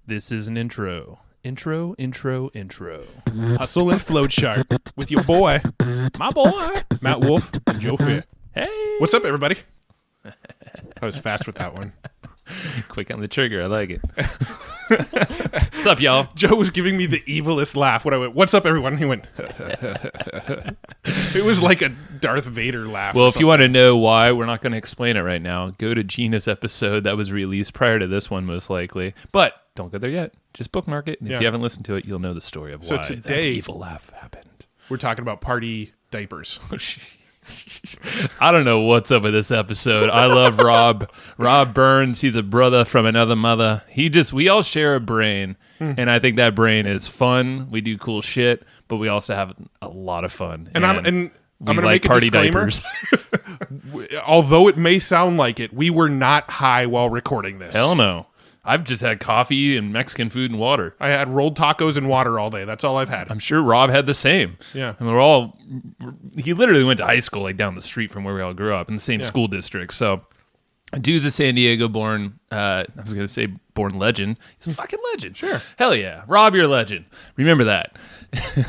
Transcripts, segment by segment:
This is an intro. Intro. Hustle and Flow Chart with your boy, My boy. Matt Wolf and Joe Fair. Hey. What's up, everybody? I was fast with that one. Quick on the trigger. I like it. What's up, y'all? Joe was giving me the evilest laugh when I went, "What's up, everyone?" He went, it was like a Darth Vader laugh. Well, if you want to know why, we're not going to explain it right now. Go to Gina's episode that was released prior to this one, most likely. But don't go there yet. Just bookmark it. And if you haven't listened to it, you'll know the story of why today, that evil laugh happened. We're talking about party diapers. I don't know what's up with this episode. I love Rob. Rob Burns. He's a brother from another mother. We all share a brain, and I think that brain is fun. We do cool shit, but we also have a lot of fun. And I'm going to like make a party disclaimer. diapers. Although it may sound like it, we were not high while recording this. Hell no. I've just had coffee and Mexican food and water. I had rolled tacos and water all day. That's all I've had. I'm sure Rob had the same. Yeah. And he literally went to high school like down the street from where we all grew up in the same school district. So dude's a San Diego born, I was going to say born legend. He's a fucking legend. Sure. Hell yeah. Rob, you're a legend. Remember that.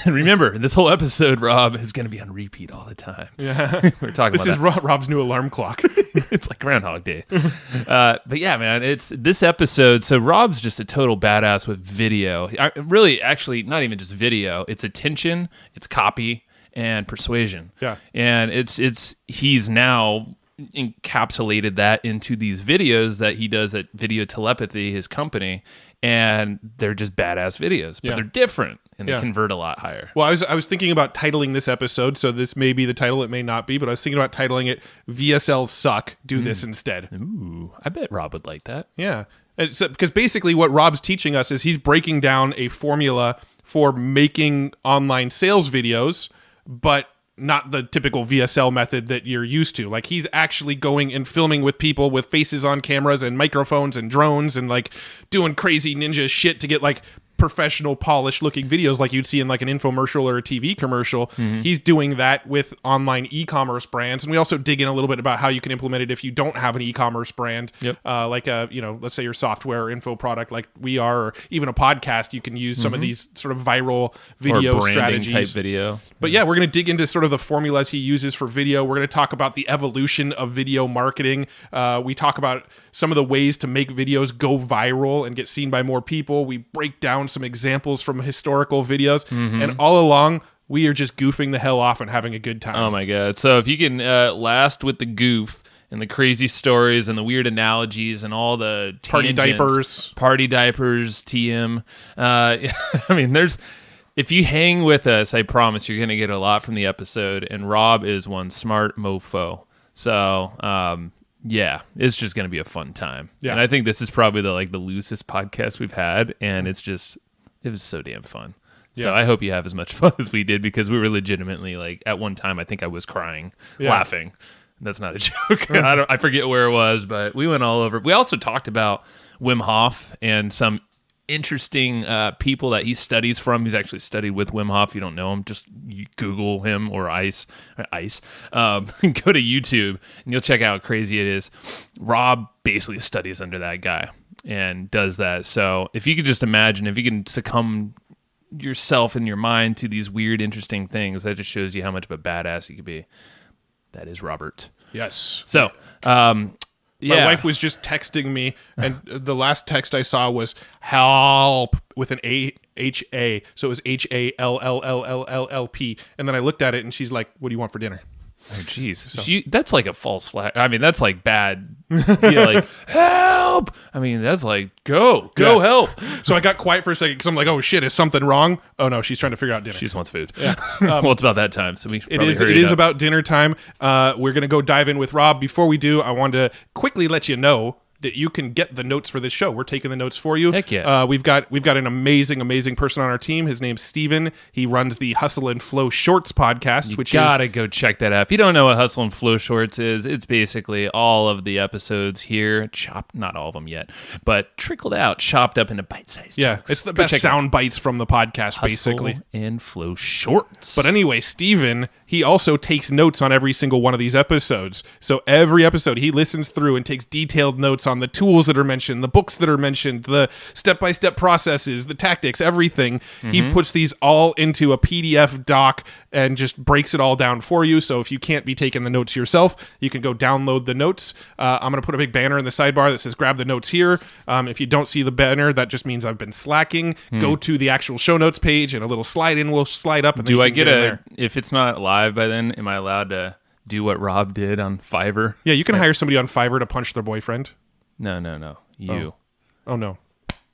And remember, this whole episode, Rob, is going to be on repeat all the time. Yeah. We're talking This is about Rob's new alarm clock. it's like Groundhog Day. But yeah, man, it's this episode. So Rob's just a total badass with video. Really, actually, not even just video. It's attention, it's copy, and persuasion. Yeah. And he's now encapsulated that into these videos that he does at Video Telepathy, his company, and they're just badass videos, but they're different and they convert a lot higher. Well, I was thinking about titling this episode, so this may be the title, it may not be, but I was thinking about titling it VSLs Suck, Do This Instead. Ooh, I bet Rob would like that. Yeah. Because basically what Rob's teaching us is he's breaking down a formula for making online sales videos, but not the typical VSL method that you're used to. Like, he's actually going and filming with people with faces on cameras and microphones and drones and like doing crazy ninja shit to get like professional polished looking videos like you'd see in like an infomercial or a TV commercial. He's doing that with online e-commerce brands, and we also dig in a little bit about how you can implement it if you don't have an e-commerce brand. Like a, let's say your software or info product like we are, or even a podcast. You can use some of these sort of viral video or branding strategies type video. But yeah, we're going to dig into sort of the formulas he uses for video. We're going to talk about the evolution of video marketing. We talk about some of the ways to make videos go viral and get seen by more people. We break down some examples from historical videos, and all along we are just goofing the hell off and having a good time. Oh my god. So if you can last with the goof and the crazy stories and the weird analogies and all the party diapers TM, I mean, if you hang with us, I promise you're going to get a lot from the episode, and Rob is one smart mofo. So yeah, it's just going to be a fun time. Yeah. And I think this is probably the loosest podcast we've had, and it was so damn fun. So I hope you have as much fun as we did, because we were legitimately, like, at one time, I think I was crying, laughing. That's not a joke. I forget where it was, but we went all over. We also talked about Wim Hof and some interesting people that he studies from. He's actually studied with Wim Hof. If you don't know him, just Google him or ice. Go to YouTube and you'll check out how crazy it is. Rob basically studies under that guy and does that. So if you could just imagine, if you can succumb yourself in your mind to these weird, interesting things, that just shows you how much of a badass you could be. That is Robert. Yes. So, my wife was just texting me, and the last text I saw was help with an A-H-A. So it was H-A-L-L-L-L-L-P. And then I looked at it, and she's like, "What do you want for dinner?" Oh, jeez. So, that's like a false flag. I mean, that's like bad. Like, help! I mean, that's like, go help. So I got quiet for a second because I'm like, oh shit, is something wrong? Oh no, she's trying to figure out dinner. She just wants food. Yeah. Well, it's about that time, so it is about dinner time. We're going to go dive in with Rob. Before we do, I wanted to quickly let you know that you can get the notes for this show. We're taking the notes for you. Heck yeah. We've got an amazing person on our team. His name's Steven. He runs the Hustle and Flow Shorts podcast, you gotta go check that out. If you don't know what Hustle and Flow Shorts is, it's basically all of the episodes here, chopped, not all of them yet, but trickled out, chopped up into bite-sized chunks. It's the best sound bites from the podcast, Hustle basically. and Flow Shorts. But anyway, Steven, he also takes notes on every single one of these episodes. So every episode, he listens through and takes detailed notes on on, the tools that are mentioned, the books that are mentioned, the step-by-step processes, the tactics, everything. He puts these all into a PDF doc and just breaks it all down for you. So if you can't be taking the notes yourself, you can go download the notes. I'm going to put a big banner in the sidebar that says grab the notes here. If you don't see the banner, that just means I've been slacking. Go to the actual show notes page and a little slide in will slide up. And do I get if it's not live by then, am I allowed to do what Rob did on Fiverr? Yeah, you can hire somebody on Fiverr to punch their boyfriend. No. You. Oh no.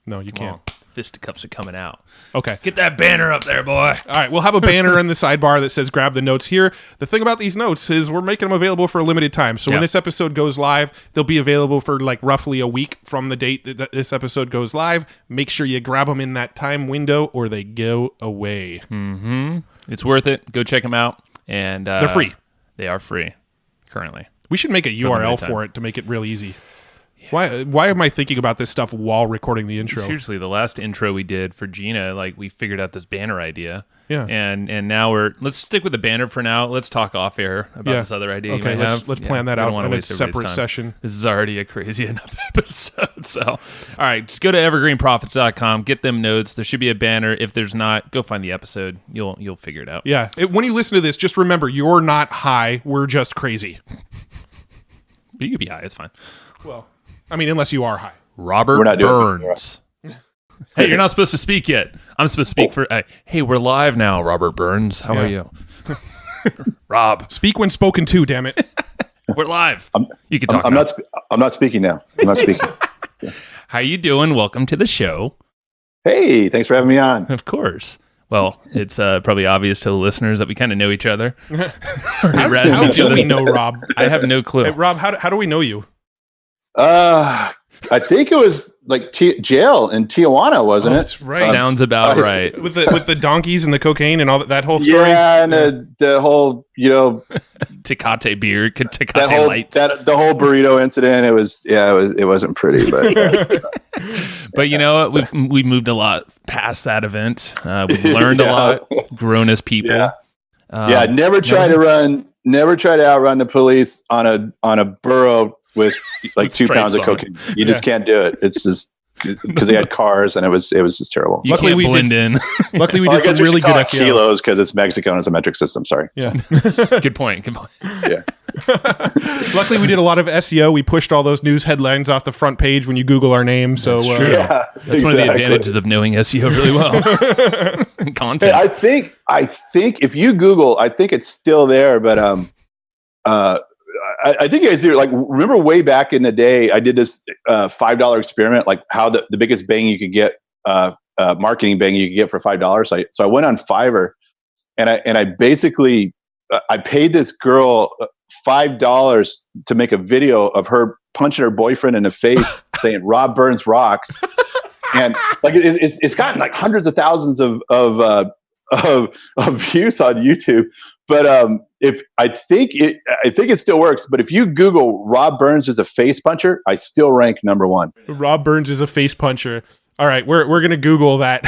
No, you can't. Fisticuffs are coming out. Okay. Get that banner up there, boy. All right, we'll have a banner in the sidebar that says grab the notes here. The thing about these notes is we're making them available for a limited time. So when this episode goes live, they'll be available for like roughly a week from the date that this episode goes live. Make sure you grab them in that time window or they go away. It's worth it. Go check them out. And they're free. They are free currently. We should make a URL for it to make it real easy. Why am I thinking about this stuff while recording the intro? Seriously, the last intro we did for Gina, like we figured out this banner idea. Yeah. And now let's stick with the banner for now. Let's talk off air about this other idea you might have. Let's plan that out in a separate session. This is already a crazy enough episode. So, all right, just go to evergreenprofits.com, get them notes. There should be a banner. If there's not, go find the episode. You'll figure it out. Yeah. When you listen to this, just remember you're not high. We're just crazy. But you could be high. It's fine. Well, I mean, unless you are high. Robert Burns. Hey, you're not supposed to speak yet. I'm supposed to speak for... hey, we're live now, Robert Burns. How are you? Rob. Speak when spoken to, damn it. We're live. You can talk I'm not speaking now. I'm not speaking. How you doing? Welcome to the show. Hey, thanks for having me on. Of course. Well, it's probably obvious to the listeners that we kind of know each other. How do we know Rob? I have no clue. Hey, Rob, how do we know you? I think it was like jail in Tijuana, wasn't it? That's right. Sounds about right. With the donkeys and the cocaine and all that whole story. Yeah, and the whole Tecate beer, Tecate lights. The whole burrito incident. It wasn't pretty, but but you know what? We've moved a lot past that event. We've learned a lot, grown as people. Yeah. Never try to outrun the police on a burro with like 2 pounds of cocaine. You just can't do it. It's just because they had cars and it was just terrible. Luckily we blend in. Luckily we did some really good SEO. Kilos because it's Mexico and it's a metric system. Sorry. Yeah. Good point. Yeah. Luckily we did a lot of SEO. We pushed all those news headlines off the front page when you Google our name. So that's true. That's one of the advantages of knowing SEO really well. Content. Hey, I think if you Google, I think it's still there, but I think you guys do. Like, remember way back in the day, I did this $5 experiment, like how the biggest bang you could get, marketing bang you could get for $5. So I went on Fiverr, and I basically I paid this girl $5 to make a video of her punching her boyfriend in the face, saying "Rob Burns rocks," and like it's gotten like hundreds of thousands of views on YouTube. But I think it still works. But if you Google Rob Burns as a face puncher, I still rank number 1. Rob Burns is a face puncher. All right, we're gonna Google that.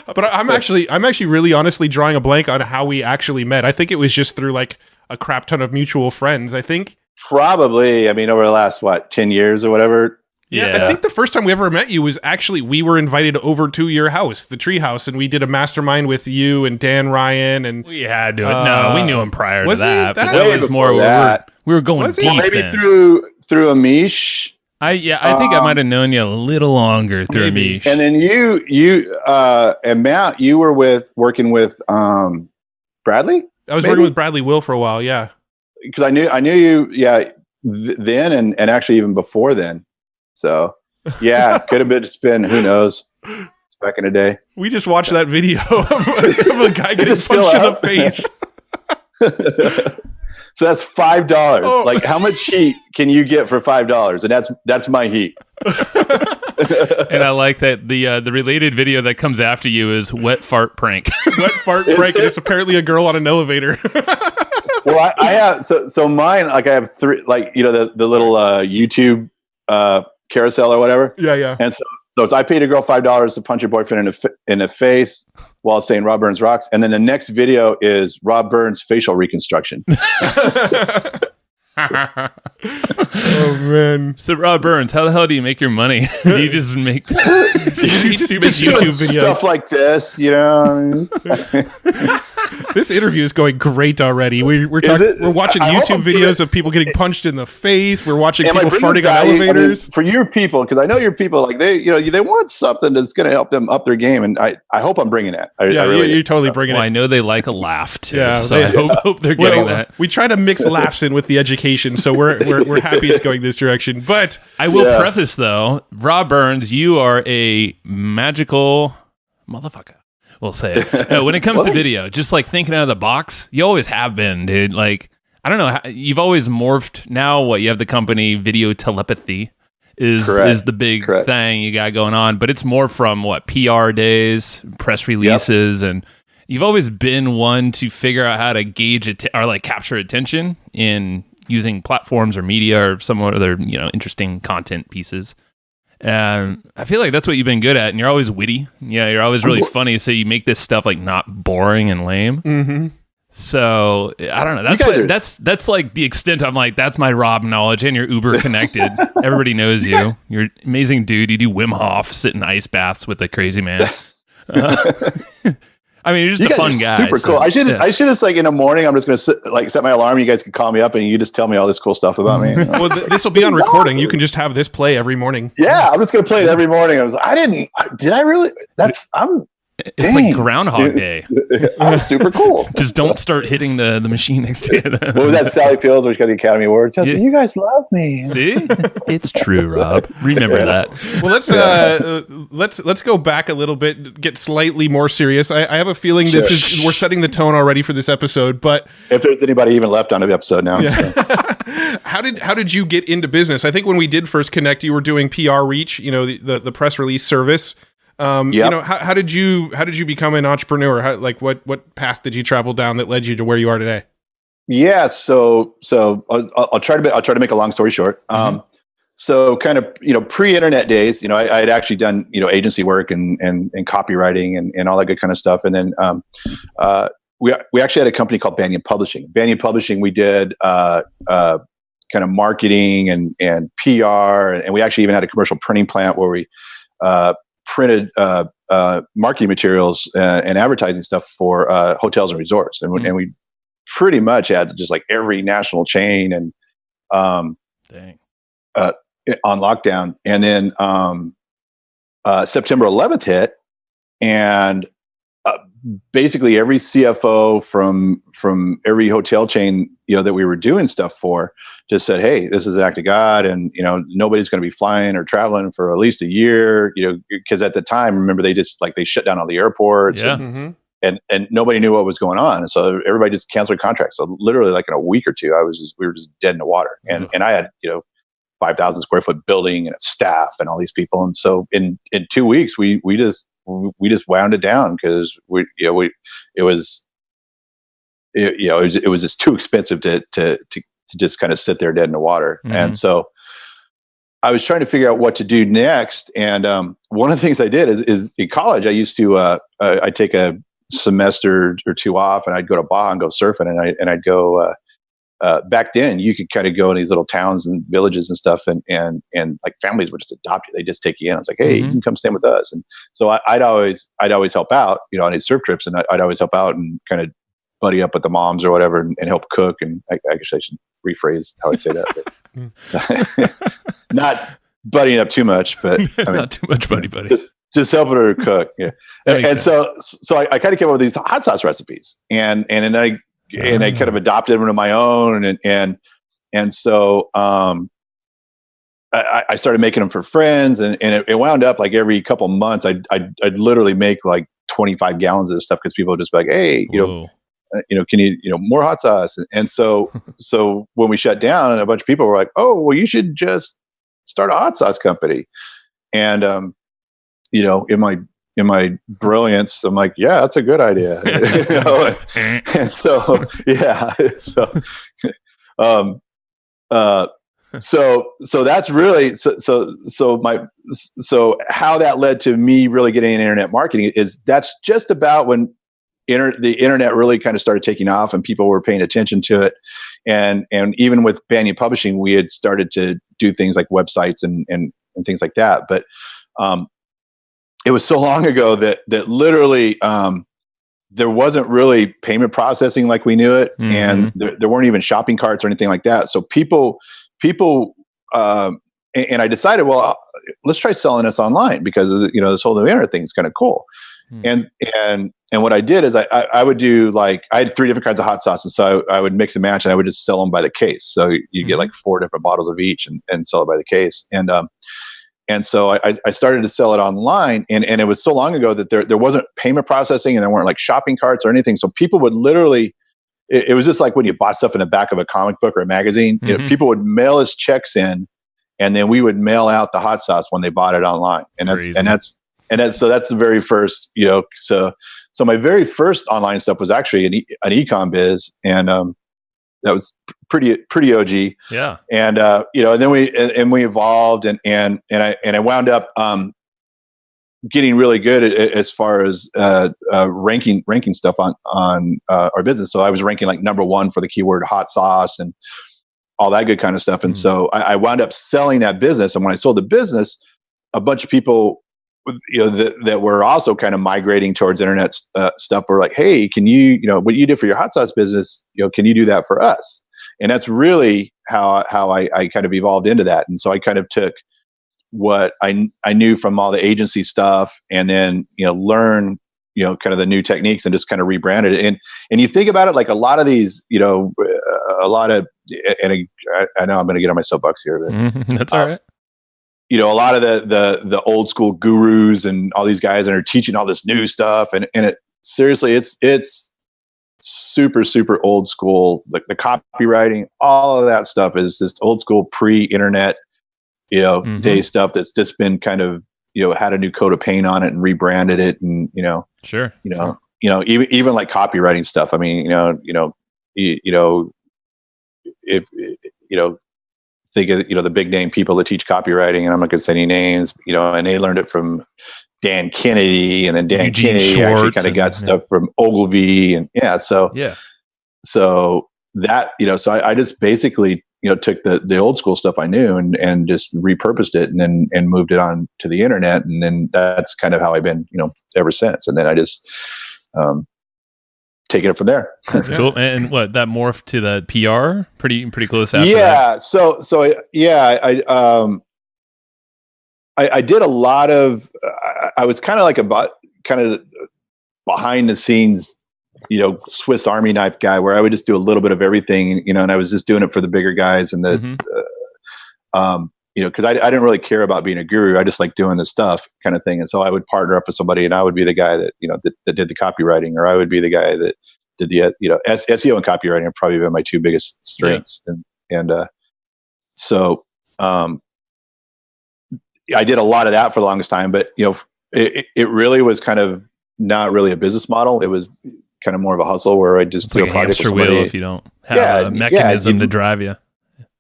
But I'm actually really honestly drawing a blank on how we actually met. I think it was just through like a crap ton of mutual friends. I think probably. I mean, over the last 10 years or whatever. Yeah, I think the first time we ever met you was actually we were invited over to your house, the tree house, and we did a mastermind with you and Dan Ryan. And we had to. No, we knew him prior to that. But that was more we were going deep. Maybe through Amish. I think I might have known you a little longer through Amish. And then you and Matt, you were working with Bradley. I was working with Bradley Will for a while. Yeah, because I knew you. Yeah, then and actually even before then. So, yeah, could have been just been, who knows? It's back in the day. We just watched that video of a guy getting punched in the face. So that's $5. Oh. Like, how much heat can you get for $5? And that's my heat. And I like that the related video that comes after you is wet fart prank. Wet fart prank, and it's apparently a girl on an elevator. Well, I have so mine. Like I have 3, like the little YouTube carousel or whatever. Yeah. And so it's I paid a girl $5 to punch her boyfriend in the face while saying Rob Burns rocks, and then the next video is Rob Burns facial reconstruction. Oh man! So Rob Burns, how the hell do you make your money? Do you just make stupid YouTube videos? Stuff like this, you know. This interview is going great already. We're watching YouTube videos of people getting punched in the face. We're watching people farting on elevators. I mean, for your people, because I know your people, like they want something that's going to help them up their game, and I hope I'm bringing that. You're totally bringing it. I know they like a laugh too. Yeah, so I hope they're getting that. We try to mix laughs in with the education, so we're happy it's going this direction. But I will preface though, Rob Burns, you are a magical motherfucker. We'll say it. When it comes to video, just like thinking out of the box, you always have been, dude. Like, I don't know, you've always morphed. Now, you have the company Video Telepathy is the big thing you got going on, but it's more from PR days, press releases, and you've always been one to figure out how to gauge it or like capture attention in using platforms or media or some other interesting content pieces. And I feel like that's what you've been good at, and you're always witty. Yeah, you're always really funny. So you make this stuff like not boring and lame. Mm-hmm. So I don't know. That's like the extent. I'm like, that's my Rob knowledge, and you're uber connected. Everybody knows you. You're an amazing dude. You do Wim Hof, sit in ice baths with a crazy man. I mean, you're just a fun guy. Super cool. I should just like in the morning, I'm just going to set my alarm. You guys can call me up and you just tell me all this cool stuff about me. Well, this will be on recording. Awesome. You can just have this play every morning. Yeah, I'm just going to play it every morning. Did I really? It's like Groundhog Day. Super cool. Just don't start hitting the machine next to you. What was that, Sally Fields, where she got the Academy Award? You guys love me. See, it's true, Rob. Remember that. Well, let's go back a little bit, get slightly more serious. I have a feeling we're setting the tone already for this episode. But if there's anybody even left on the episode now, how did you get into business? I think when we did first connect, you were doing PR Reach, the press release service. How did you become an entrepreneur? What path did you travel down that led you to where you are today? Yeah, so I'll try to make a long story short. Mm-hmm. So kind of pre-internet days, I had actually done agency work and copywriting and all that good kind of stuff, and then we actually had a company called Banyan Publishing. Banyan Publishing, we did kind of marketing and PR, and we actually even had a commercial printing plant where we printed marketing materials and advertising stuff for hotels and resorts, and we pretty much had just like every national chain and on lockdown. And then September 11th hit, and basically every CFO from every hotel chain that we were doing stuff for just said, hey, this is an act of God, and nobody's going to be flying or traveling for at least a year, because at the time, remember, they shut down all the airports, and nobody knew what was going on, and so everybody just canceled contracts. So literally, like in a week or two, we were just dead in the water, and I had 5,000 square foot building and a staff and all these people, and so in 2 weeks we just wound it down because it was just too expensive to just kind of sit there dead in the water. Mm-hmm. And so I was trying to figure out what to do next. And one of the things I did is in college, I used to I'd take a semester or two off, and I'd go to Baja and go surfing, and I'd go back then you could kind of go in these little towns and villages and stuff, and like families would just adopt you. They just take you in. I was like, hey, you can come stay with us. And so I'd always help out, on these surf trips, and I'd always help out and kind of buddy up with the moms or whatever and help cook. And I guess I should rephrase how I'd say that. But not buddying up too much, but not too much buddy. Just helping her cook. Yeah. And so I kind of came up with these hot sauce recipes, and then I kind of adopted them into my own, and so I started making them for friends, and it wound up like every couple months I'd literally make like 25 gallons of this stuff because people would just be like, hey, can you more hot sauce? And so when we shut down, and a bunch of people were like, oh, well, you should just start a hot sauce company. And in my brilliance, I'm like, yeah, that's a good idea. And so, yeah. So that's really, so how that led to me really getting into internet marketing is that's just about when the internet really kind of started taking off and people were paying attention to it. and even with Banyan Publishing, we had started to do things like websites and things like that. But it was so long ago that literally there wasn't really payment processing like we knew it, and there weren't even shopping carts or anything like that. So people, and I decided, well, let's try selling this online because this whole new internet thing is kind of cool. And what I did is I would do I had 3 different kinds of hot sauces, so I would mix and match, and I would just sell them by the case. So you get like 4 different bottles of each and sell it by the case. And so I started to sell it online, and it was so long ago that there wasn't payment processing and there weren't like shopping carts or anything. So people would literally, it was just like when you bought stuff in the back of a comic book or a magazine, people would mail us checks in, and then we would mail out the hot sauce when they bought it online. And that's the very first, so my very first online stuff was actually an e-com biz, and that was pretty OG. Yeah. And and then we evolved, and I wound up getting really good as far as ranking stuff on our business. So I was ranking like #1 for the keyword hot sauce and all that good kind of stuff. And so I wound up selling that business. And when I sold the business, a bunch of people that were also kind of migrating towards internet stuff were like, hey, can you, what you did for your hot sauce business, can you do that for us? And that's really how I kind of evolved into that. And so I kind of took what I knew from all the agency stuff, and then, learn, kind of the new techniques, and just kind of rebranded it. And you think about it, like a lot of these, a lot of, and I know I'm going to get on my soapbox here, but that's all right. A lot of the old school gurus and all these guys that are teaching all this new stuff, and it seriously, it's super, super old school. Like the copywriting, all of that stuff is just old school pre-internet, day stuff that's just been kind of, had a new coat of paint on it and rebranded it, and sure. Even like copywriting stuff. I mean, if think of the big name people that teach copywriting, and I'm not going to say any names, and they learned it from Dan Kennedy, and then Dan Eugene Kennedy Schwartz actually kind of got stuff from Ogilvy, and so that so I just basically took the old school stuff I knew and just repurposed it, and then moved it on to the internet, and then that's kind of how I've been ever since. And then I just taking it from there. That's cool. And what, that morphed to the PR pretty close after that? I did a lot of, I was kind of like kind of behind the scenes, Swiss Army knife guy, where I would just do a little bit of everything, and I was just doing it for the bigger guys, and because I didn't really care about being a guru. I just like doing this stuff kind of thing. And so I would partner up with somebody, and I would be the guy that, that did the copywriting, or I would be the guy that did the, SEO and copywriting have probably been my 2 biggest strengths. Yeah. So I did a lot of that for the longest time, but it really was kind of not really a business model. It was kind of more of a hustle where I just do a hamster wheel if you don't have a mechanism to drive you.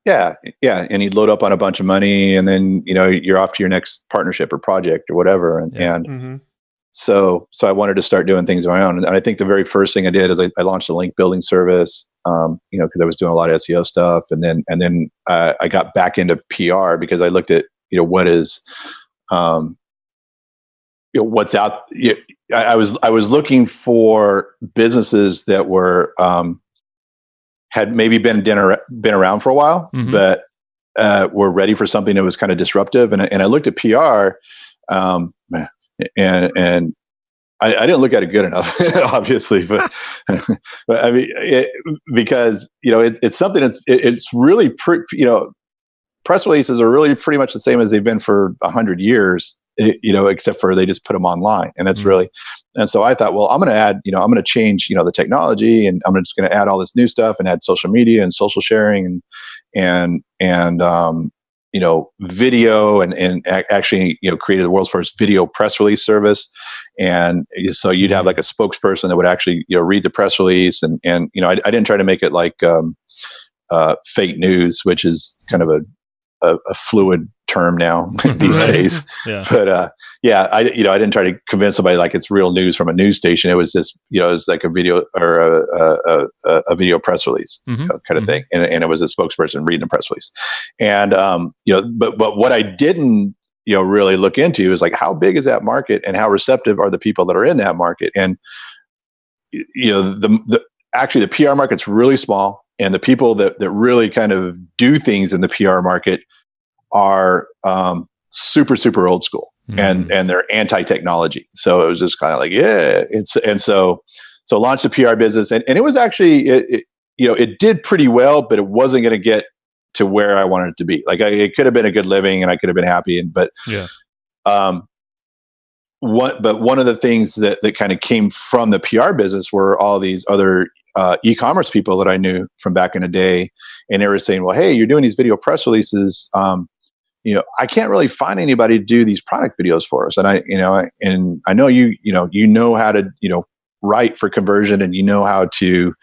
Yeah. And you'd load up on a bunch of money, and then, you're off to your next partnership or project or whatever. And so I wanted to start doing things of my own. And I think the very first thing I did is I launched a link building service, because I was doing a lot of SEO stuff. And then I got back into PR because I looked at, what is, what's out. I was looking for businesses that were, had maybe been around for a while, but were ready for something that was kind of disruptive. And I looked at PR, and I didn't look at it good enough, obviously, but I mean, because it's something that's it's really press releases are really pretty much the same as they've been for 100 years. Except for they just put them online, and that's really. And so I thought, well, I'm going to add, I'm going to change, the technology, and I'm just going to add all this new stuff and add social media and social sharing and video and actually, created the world's first video press release service. And so you'd have like a spokesperson that would actually, read the press release. And I didn't try to make it like fake news, which is kind of a fluid term now these days. Yeah. But I didn't try to convince somebody like it's real news from a news station. It was just, it was like a video or a video press release kind of thing. And it was a spokesperson reading a press release. And, but what I didn't, really look into is like, how big is that market and how receptive are the people that are in that market? And, actually the PR market's really small, and the people that really kind of do things in the PR market are super, super old school, and they're anti-technology. So it was just kind of like, so launched the PR business, and it was actually, it did pretty well, but it wasn't going to get to where I wanted it to be. Like it could have been a good living and I could have been happy. But one of the things that kind of came from the PR business were all these other e-commerce people that I knew from back in the day. And they were saying, well, hey, you're doing these video press releases. I can't really find anybody to do these product videos for us. And I know you know how to, write for conversion, and you know how to,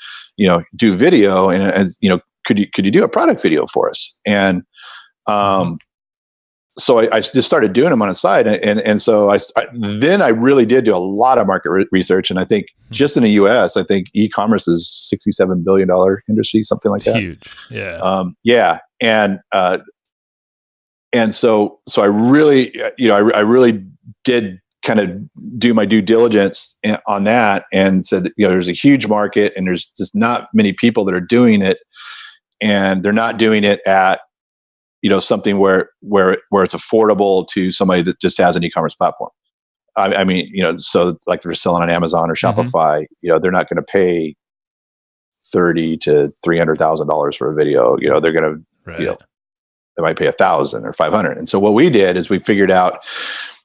do video, and as could you do a product video for us? And so I just started doing them on the side, and so then I really did do a lot of market research, and I think just in the U.S., I think e-commerce is $67 billion industry, something like that. Huge, and so I really, I really did kind of do my due diligence on that, and said, there's a huge market, and there's just not many people that are doing it, and they're not doing it at something where it's affordable to somebody that just has an e-commerce platform. I mean, so like they're selling on Amazon or Shopify, they're not going to pay $30,000 to $300,000 for a video. They're going to, they might pay $1,000 or $500. And so what we did is we figured out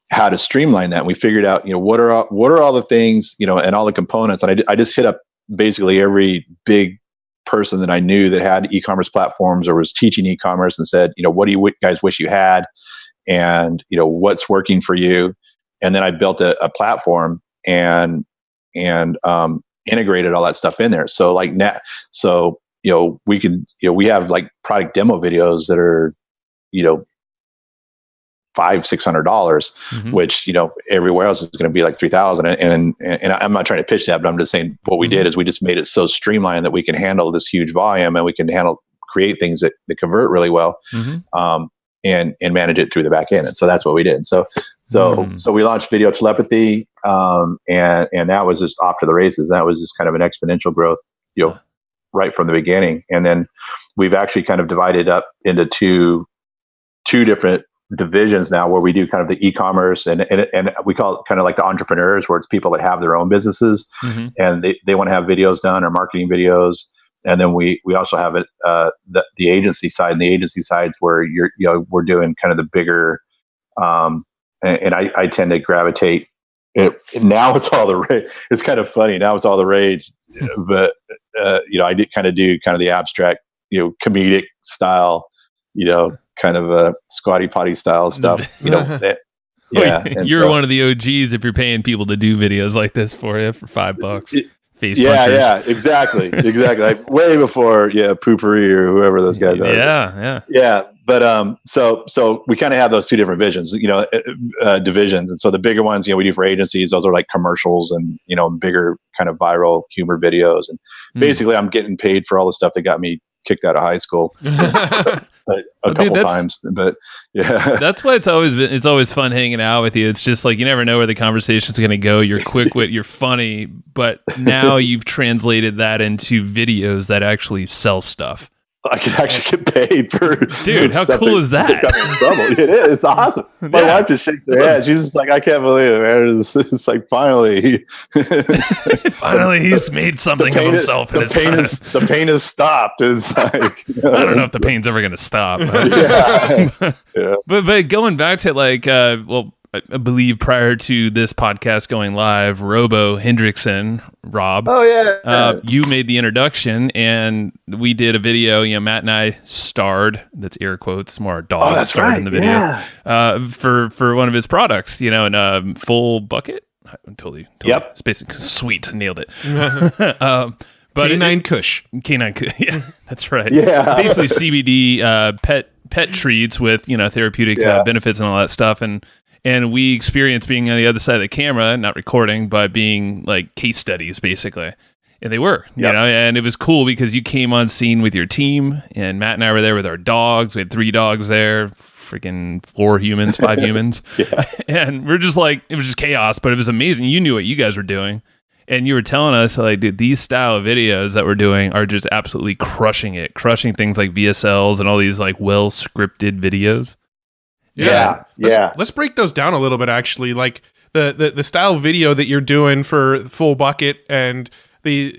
how to streamline that. And we figured out, what are all the things, and all the components. And I just hit up basically every big person that I knew that had e-commerce platforms or was teaching e-commerce, and said, what do you guys wish you had? And, what's working for you? And then I built a platform and integrated all that stuff in there. So like now, we can, we have like product demo videos that are, $500-$600, which, everywhere else is going to be like $3,000. And I'm not trying to pitch that, but I'm just saying what we did is we just made it so streamlined that we can handle this huge volume, and we can create things that convert really well, and manage it through the back end. And so that's what we did. So we launched video telepathy, and that was just off to the races. That was just kind of an exponential growth, right from the beginning. And then we've actually kind of divided up into two different divisions now, where we do kind of the e-commerce and we call it kind of like the entrepreneurs, where it's people that have their own businesses, and they want to have videos done, or marketing videos. And then we also have it the agency side, and the agency side's where we're doing kind of the bigger, and I tend to gravitate. Now it's all the rage. It's kind of funny. Now it's all the rage, but I did kind of do kind of the abstract, comedic style, kind of a Squatty Potty style stuff, You're one of the OGs if you're paying people to do videos like this for you for $5. Face punchers. Yeah, exactly. Like way before, Poopery or whoever those guys are. Yeah. But so we kind of have those two different visions, divisions. And so the bigger ones, we do for agencies. Those are like commercials and bigger kind of viral humor videos. And basically, I'm getting paid for all the stuff that got me kicked out of high school a couple times. But that's why it's always fun hanging out with you. It's just like you never know where the conversation's going to go. You're quick wit, you're funny, but now you've translated that into videos that actually sell stuff. I can actually get paid for dude. How cool is that? It is. It's awesome. My wife just shakes her head. She's just like, I can't believe it, man. It's like finally he's made something of himself. The pain has stopped. It's like I don't know if the pain's ever going to stop. But going back to like, I believe prior to this podcast going live, Robo Hendrickson, Rob. Oh yeah. You made the introduction, and we did a video. Matt and I starred. That's air quotes. More our dog starred in the video. For one of his products. In Full Bucket. Totally. Yep. It's basically sweet. Nailed it. But Canine Kush. Canine Kush. Yeah, that's right. Yeah. Basically CBD pet pet treats with, therapeutic Yeah. benefits and all that stuff. And we experienced being on the other side of the camera, not recording, but being like case studies, basically. And they were, and it was cool because you came on scene with your team, and Matt and I were there with our dogs. We had 3 dogs there, freaking 4 humans, 5 humans. Yeah. And we're just like, it was just chaos, but it was amazing. You knew what you guys were doing. And you were telling us, like, dude, these style of videos that we're doing are just absolutely crushing things like VSLs and all these like well-scripted videos. Yeah. Let's break those down a little bit, actually. Like the style video that you're doing for Full Bucket, and the,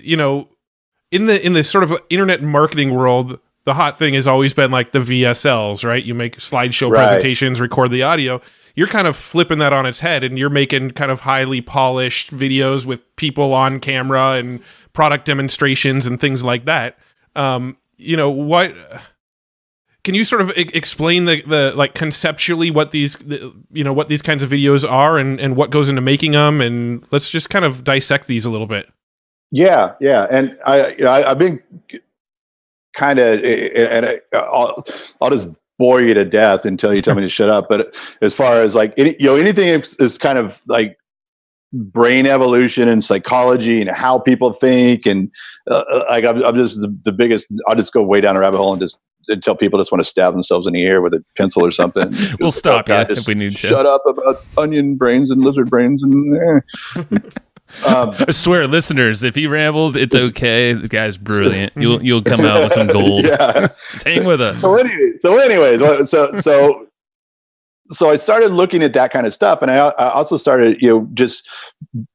in the sort of internet marketing world, the hot thing has always been like the VSLs, right? You make slideshow presentations, record the audio. You're kind of flipping that on its head, and you're making kind of highly polished videos with people on camera and product demonstrations and things like that. What can you sort of explain the like conceptually what these what these kinds of videos are and what goes into making them, and let's just kind of dissect these a little bit. Yeah. And I've been kind of, and I'll just bore you to death until you tell me to shut up. But as far as like anything is kind of like brain evolution and psychology and how people think, and like I'm just the biggest. I'll just go way down a rabbit hole and just tell people just want to stab themselves in the ear with a pencil or something. We'll stop if we need to. Shut up about onion brains and lizard brains and. I swear, listeners, if he rambles, it's okay. The guy's brilliant. You'll come out with some gold. Yeah. Just hang with us. So I started looking at that kind of stuff, and I also started, just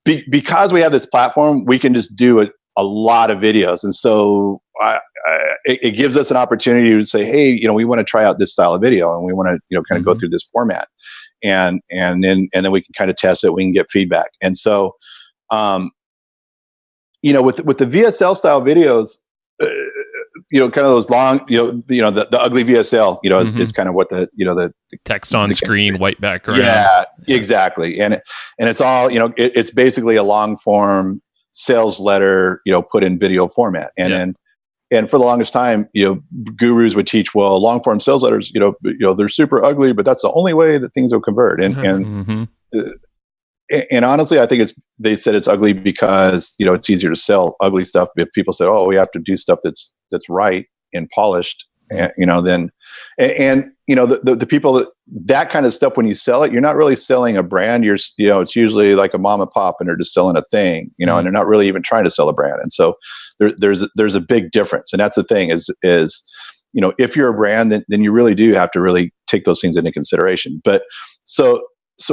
because we have this platform, we can just do a lot of videos, and so it gives us an opportunity to say, hey, we want to try out this style of video, and we want to, kind of go through this format, and then we can kind of test it. We can get feedback, and so. With the VSL style videos, kind of those long, the ugly VSL, is kind of what the text on screen, white background. Yeah, exactly. And it's all, it's basically a long form sales letter, put in video format. And for the longest time, gurus would teach, well, long form sales letters, they're super ugly, but that's the only way that things will convert. And honestly, I think they said it's ugly because, it's easier to sell ugly stuff. If people say, oh, we have to do stuff that's right and polished, the people that kind of stuff, when you sell it, you're not really selling a brand. It's usually like a mom and pop, and they're just selling a thing, and they're not really even trying to sell a brand. And so there's a big difference. And that's the thing is, if you're a brand, then you really do have to really take those things into consideration. But so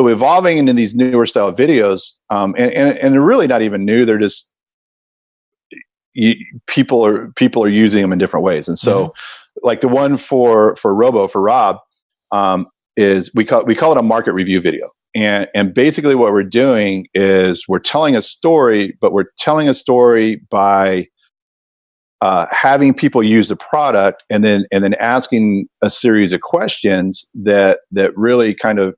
evolving into these newer style videos, and they're really not even new. They're just people are using them in different ways. And so, like the one for Rob, is we call it a market review video. And basically what we're doing is we're telling a story, but we're telling a story by having people use the product, and then asking a series of questions that really kind of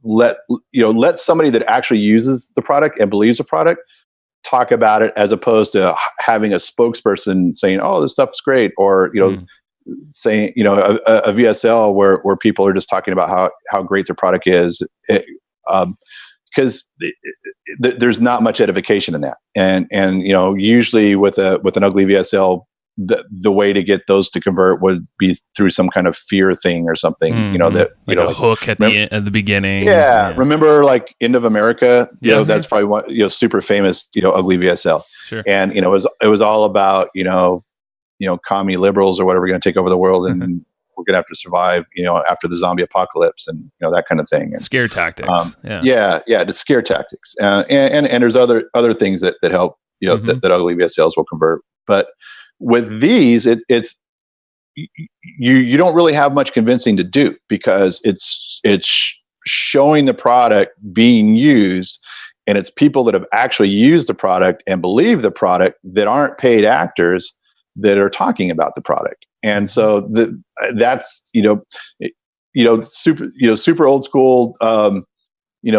let somebody that actually uses the product and believes the product talk about it, as opposed to having a spokesperson saying, oh, this stuff's great, or saying a VSL where people are just talking about how great their product is, because there's not much edification in that. And usually with an ugly VSL, the way to get those to convert would be through some kind of fear thing or something, that a hook at the beginning. Yeah. Remember, like End of America, that's probably one, super famous, ugly VSL. Sure. And it was all about commie liberals or whatever are going to take over the world, and we're going to have to survive, after the zombie apocalypse, and that kind of thing. And scare tactics. The scare tactics, and there's other things that help, that ugly VSLs will convert. But with these, it's you don't really have much convincing to do, because it's showing the product being used, and it's people that have actually used the product and believe the product that aren't paid actors that are talking about the product. And so that's super old school.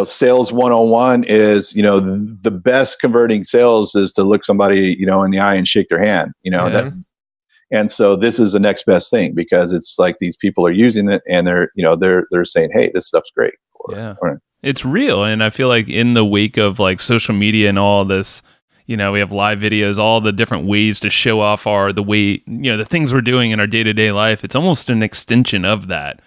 Sales 101 is, the best converting sales is to look somebody, in the eye and shake their hand, And so this is the next best thing, because it's like these people are using it and they're saying, hey, this stuff's great. It's real. And I feel like in the wake of like social media and all this, we have live videos, all the different ways to show off the things we're doing in our day-to-day life. It's almost an extension of that.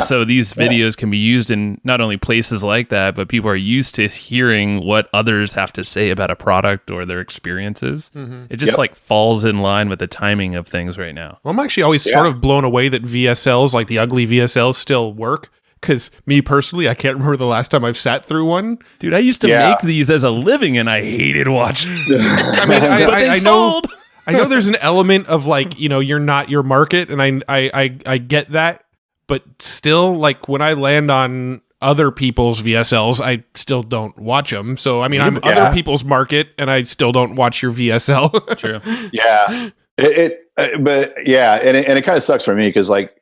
So these videos can be used in not only places like that, but people are used to hearing what others have to say about a product or their experiences. It just like falls in line with the timing of things right now. Well, I'm actually always sort of blown away that VSLs, like the ugly VSLs, still work. Because me personally, I can't remember the last time I've sat through one. Dude, I used to make these as a living, and I hated watching. I mean, I know. I know there's an element of like, you're not your market, and I get that, but still, like when I land on other people's VSLs, I still don't watch them. So I mean, I'm other people's market, and I still don't watch your VSL. True. Yeah. But it kind of sucks for me, because like,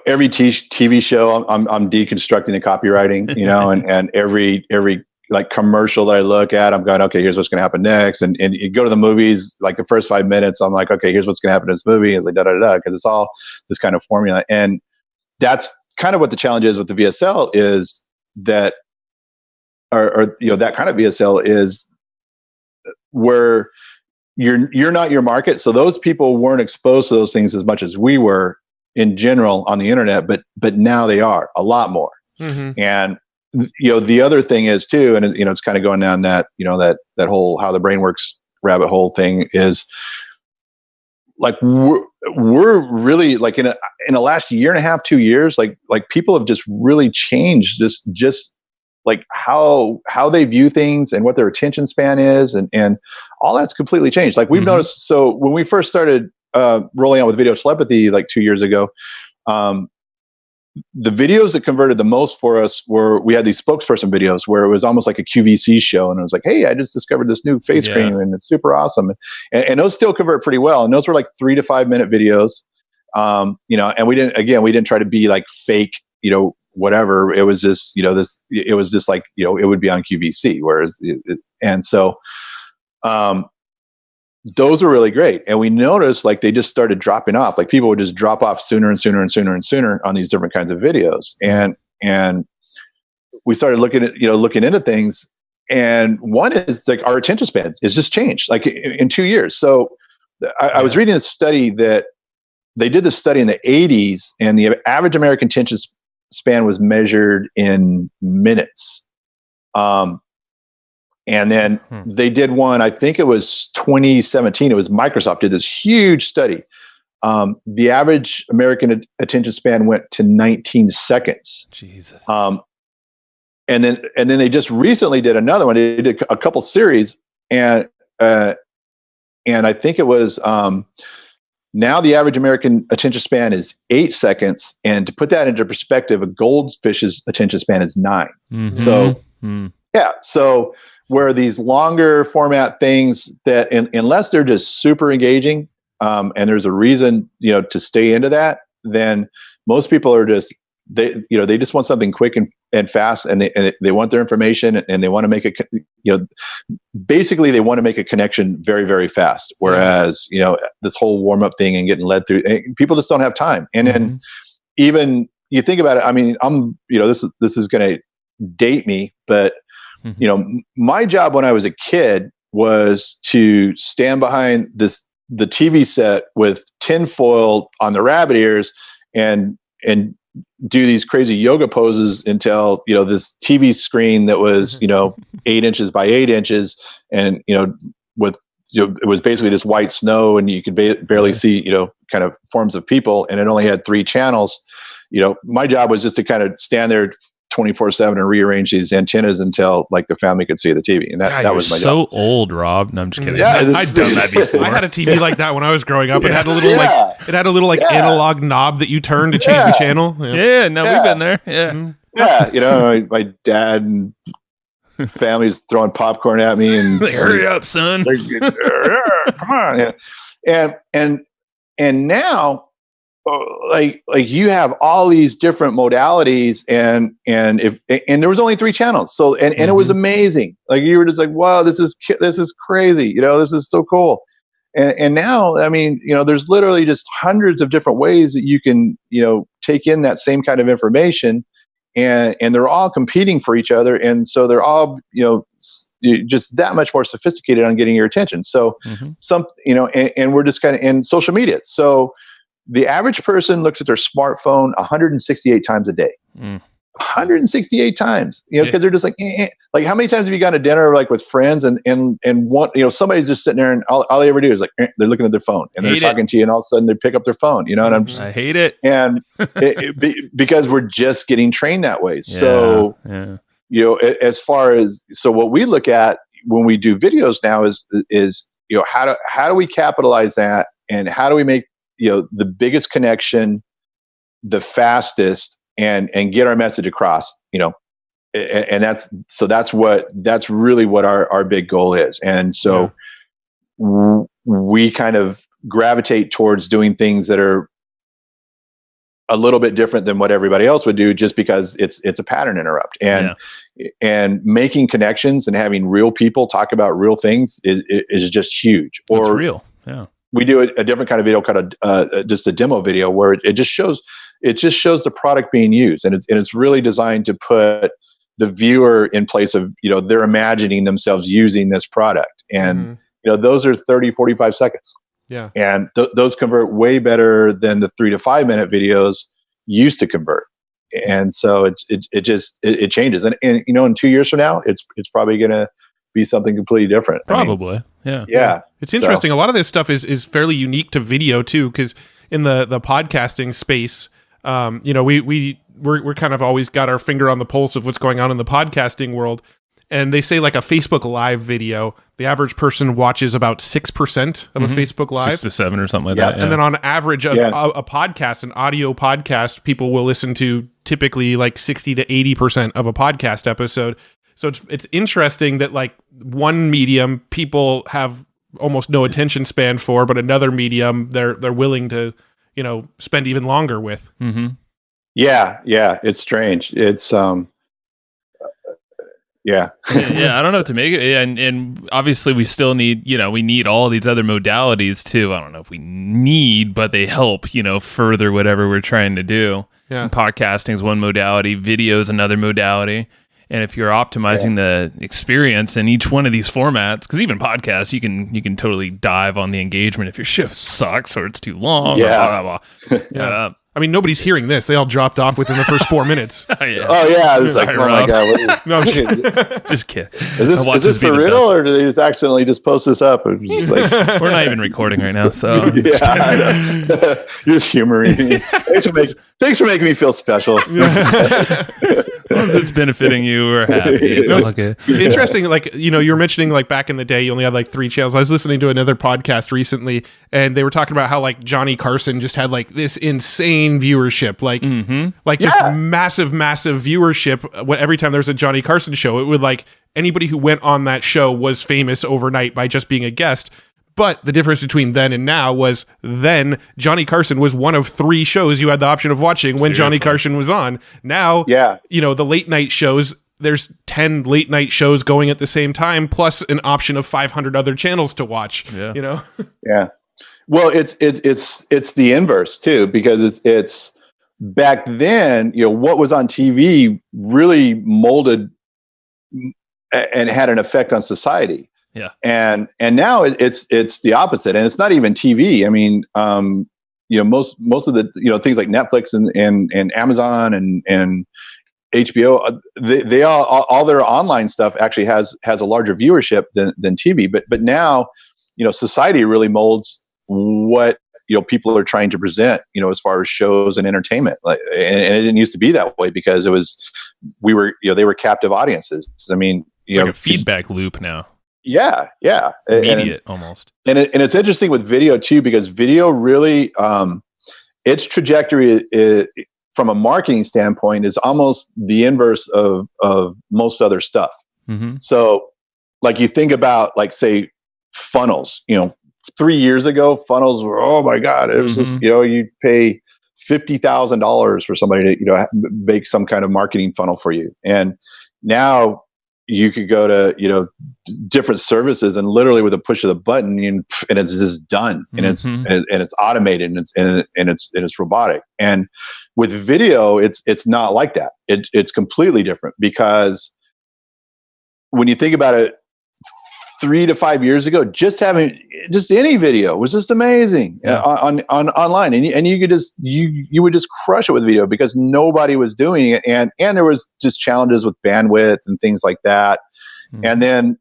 every TV show, I'm deconstructing the copywriting, and every like commercial that I look at, I'm going, okay, here's what's going to happen next. And you go to the movies, like the first 5 minutes, I'm like, okay, here's what's going to happen in this movie. It's like because it's all this kind of formula. And that's kind of what the challenge is with the VSL, is that, or that kind of VSL is where you're not your market. So those people weren't exposed to those things as much as we were in general on the internet, but now they are a lot more. And the other thing is too, and it's kind of going down that that whole how the brain works rabbit hole thing, is like we're really like in the last year and a half, 2 years, like people have just really changed just like how they view things and what their attention span is, and all that's completely changed. Like we've noticed. So when we first started rolling out with video telepathy like 2 years ago, the videos that converted the most for us we had these spokesperson videos where it was almost like a QVC show, and it was like, hey, I just discovered this new face cream and it's super awesome, and those still convert pretty well, and those were like 3 to 5 minute videos, and we didn't try to be like fake, whatever. It was just it was just like it would be on QVC, whereas and so those were really great. And we noticed like they just started dropping off. Like people would just drop off sooner and sooner and sooner and sooner on these different kinds of videos. And we started looking into things. And one is like our attention span has just changed like in 2 years. So I was reading a study that they did this study in the 80s, and the average American attention span was measured in minutes. And then they did one, I think it was 2017. It was Microsoft did this huge study. The average American attention span went to 19 seconds. Jesus. And then they just recently did another one. They did a couple series, and I think it was now the average American attention span is 8 seconds. And to put that into perspective, a goldfish's attention span is 9. So so where these longer format things that unless they're just super engaging, and there's a reason, to stay into that, then most people are just, they just want something quick and fast, and they want their information, and they want to make basically they want to make a connection very, very fast. Whereas, this whole warm up thing and getting led through, people just don't have time. And then even you think about it, I mean, this is going to date me, but my job when I was a kid was to stand behind the TV set with tinfoil on the rabbit ears and do these crazy yoga poses until, this TV screen that was, 8 inches by 8 inches, and, with, it was basically just white snow, and you could barely see, kind of forms of people, and it only had 3 channels. My job was just to kind of stand there 24/7 and rearrange these antennas until like the family could see the TV, and that was my job. So old, Rob. No, I'm just kidding. Yeah, I've done that before. I had a TV like that when I was growing up. It had a little analog knob that you turn to change the channel. We've been there. My dad and family's throwing popcorn at me and hurry up, son. Come on. And now, like you have all these different modalities, and there was only 3 channels. So, and it was amazing. Like you were just like, wow, this is crazy. This is so cool. And now, I mean, there's literally just hundreds of different ways that you can, take in that same kind of information, and they're all competing for each other. And so they're all, just that much more sophisticated on getting your attention. So and we're just kind of in social media. So the average person looks at their smartphone 168 times a day. 168 times, because they're just like, like, how many times have you gone to dinner like with friends and one, somebody's just sitting there and all they ever do is like, they're looking at their phone and they're talking to you, and all of a sudden they pick up their phone, and I'm just, I hate it. And because we're just getting trained that way. So, as far as, so what we look at when we do videos now is, how do we capitalize that, and how do we make, the biggest connection, the fastest, and get our message across, and that's really what our big goal is. And so we kind of gravitate towards doing things that are a little bit different than what everybody else would do, just because it's a pattern interrupt, and making connections and having real people talk about real things is just huge. It's real. Yeah. We do a different kind of video, kind of just a demo video, where it just shows the product being used, and it's really designed to put the viewer in place of, they're imagining themselves using this product, and those are 30, 45 seconds. Yeah, and those convert way better than the 3 to 5 minute videos used to convert. And so it changes, and in 2 years from now, it's probably going to be something completely different. Probably. Yeah. It's interesting. A lot of this stuff is fairly unique to video too, because in the podcasting space, we're kind of always got our finger on the pulse of what's going on in the podcasting world. And they say like a Facebook Live video, the average person watches about 6% of a Facebook Live. 6 to 7 or something like that. Yeah. And then on average, a podcast, an audio podcast, people will listen to typically like 60 to 80% of a podcast episode. So it's interesting that like one medium people have almost no attention span for, but another medium they're willing to, spend even longer with. Mm-hmm. Yeah. It's strange. It's yeah, I don't know what to make it. And obviously we still need, we need all these other modalities too. I don't know if we need, but they help, further whatever we're trying to do. Yeah. And podcasting is one modality, video is another modality. And if you're optimizing the experience in each one of these formats, because even podcasts, you can totally dive on the engagement if your show sucks or it's too long. Yeah. Or blah, blah, blah. I mean, nobody's hearing this. They all dropped off within the first 4 minutes. Oh yeah, it was like, oh my god, no, I'm just kidding. Is this for real, or do they just accidentally just post this up? And just like, we're not even recording right now, so you're just humoring me. Thanks for making me feel special. As long as it's benefiting you, we're happy. It's all good. Interesting, like, you were mentioning like back in the day, you only had like 3 channels. I was listening to another podcast recently, and they were talking about how like Johnny Carson just had like this insane viewership, like just massive viewership. Every time there was a Johnny Carson show, it would like anybody who went on that show was famous overnight by just being a guest. But the difference between then and now was then Johnny Carson was one of 3 shows you had the option of watching when Johnny Carson was on. Now, the late night shows, there's 10 late night shows going at the same time, plus an option of 500 other channels to watch. Yeah. Well, it's the inverse too, because it's back then, what was on TV really molded and had an effect on society. Yeah. And now it's the opposite, and it's not even TV. I mean, most of the, things like Netflix and Amazon and HBO, they all their online stuff actually has a larger viewership than TV. But now, society really molds what people are trying to present, as far as shows and entertainment. Like, and it didn't used to be that way, because they were captive audiences. I mean, it's like a feedback loop now. Yeah. Immediate almost. And it's interesting with video too, because video really, its trajectory from a marketing standpoint is almost the inverse of most other stuff. Mm-hmm. So like you think about, like, say, funnels, 3 years ago, funnels were, oh my God, it was just, you'd pay $50,000 for somebody to, make some kind of marketing funnel for you. And now, you could go to, different services, and literally with a push of the button, and it's just done, and it's automated, and it's robotic. And with video, it's not like that. It's completely different, because when you think about it, 3 to 5 years ago, just having any video was just amazing on online, and you could just you would just crush it with video because nobody was doing it, and there was just challenges with bandwidth and things like that. And then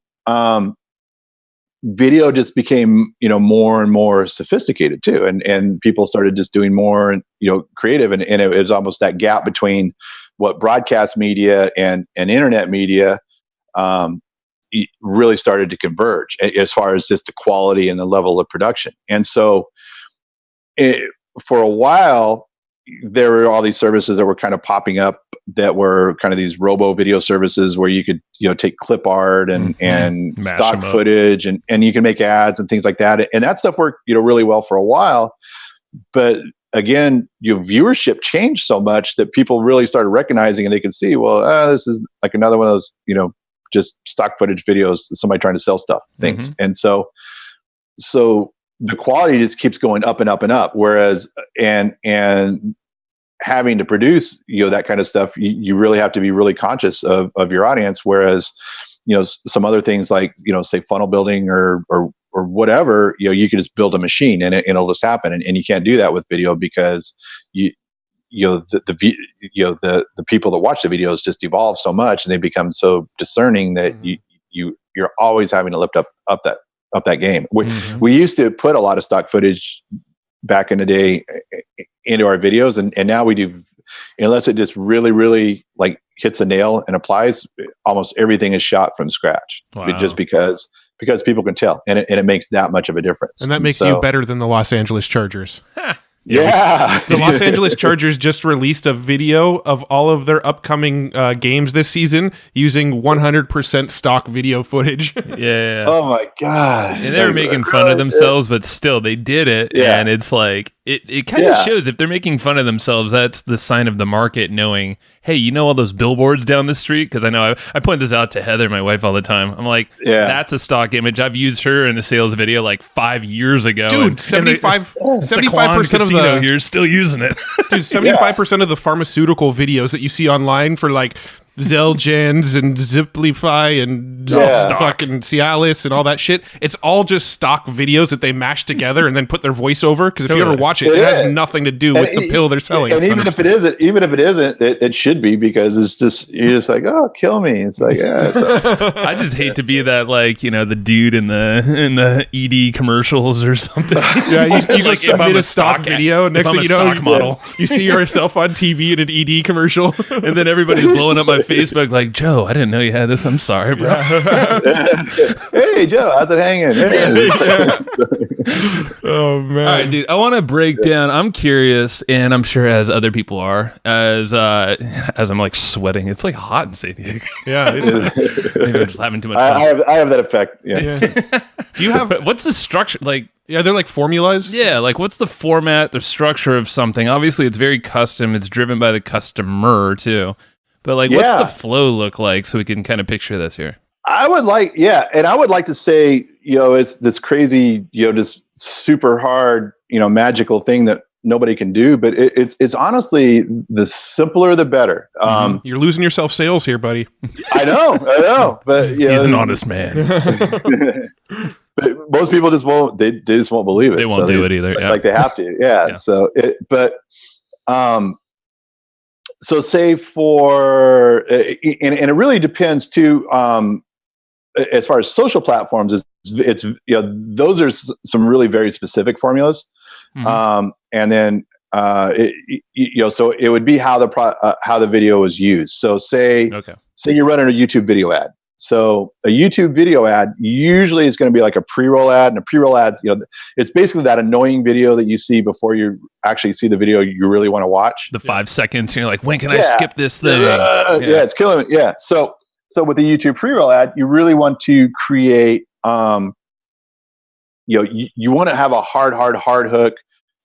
video just became more and more sophisticated too, and people started just doing more creative, and it was almost that gap between what broadcast media and internet media really started to converge as far as just the quality and the level of production. And so for a while, there were all these services that were kind of popping up that were kind of these robo video services where you could take clip art and stock footage, and you can make ads and things like that. And that stuff worked really well for a while. But again, your viewership changed so much that people really started recognizing, and they could see, well, this is like another one of those just stock footage videos, somebody trying to sell stuff things. And so the quality just keeps going up and up and up. Whereas, and having to produce, that kind of stuff, you really have to be really conscious of your audience. Whereas, some other things like, say funnel building or whatever, you can just build a machine and it'll just happen. And you can't do that with video, because the people that watch the videos just evolve so much, and they become so discerning that you're always having to lift up that game. We used to put a lot of stock footage back in the day into our videos, and now we do, unless it just really, really like hits a nail and applies, almost everything is shot from scratch. Wow. Just because people can tell, and it makes that much of a difference. And that makes you better than the Los Angeles Chargers. Yeah. The Los Angeles Chargers just released a video of all of their upcoming games this season using 100% stock video footage. Yeah. Oh my God. And they were making fun of themselves, but still they did it. Yeah. And it's like, it kind of shows, if they're making fun of themselves, that's the sign of the market knowing, hey, all those billboards down the street? Because I know I point this out to Heather, my wife, all the time. I'm like, that's a stock image. I've used her in a sales video like 5 years ago. Dude, 75% of the here still using it. Dude, 75% of the pharmaceutical videos that you see online for like Xelgens and Ziplify and fucking Cialis and all that shit, it's all just stock videos that they mash together and then put their voice over. Because if you ever watch it, it has nothing to do with the pill they're selling. And even if it isn't, it should be, because it's just, you're just like, oh, kill me. It's like, I just hate to be that, like, the dude in the ED commercials or something. Yeah, you go submit a stock video, and next thing you know, you see yourself on TV in an ED commercial, and then everybody's blowing up my Facebook like, Joe, I didn't know you had this. I'm sorry, bro. Hey, Joe, how's it hanging? Oh, man. All right, dude, I want to break down. I'm curious, and I'm sure as other people are, as I'm like sweating. It's like hot in San Diego. Yeah. Maybe I'm just having too much fun. I have that effect. Yeah. Do you have, what's the structure? Like, yeah, they're like formulas. Yeah, like what's the format, the structure of something? Obviously, it's very custom. It's driven by the customer, too. But like, what's the flow look like, so we can kind of picture this here? I would like to say, it's this crazy, just super hard, magical thing that nobody can do. But it's honestly, the simpler, the better. You're losing yourself sales here, buddy. I know. But he's an honest man. But most people just won't. They just won't believe it. They won't do it either. Like they have to. Yeah. So so say for, and it really depends too, as far as social platforms, it's those are some really very specific formulas. And then, so it would be how the video is used. So say you're running a YouTube video ad. So a YouTube video ad usually is going to be like a pre-roll ad, and a pre-roll ad's, it's basically that annoying video that you see before you actually see the video you really want to watch. The 5 seconds, you're like, when can I skip this thing? Yeah, it's killing it. Yeah. So with a YouTube pre-roll ad, you really want to create, you want to have a hard hook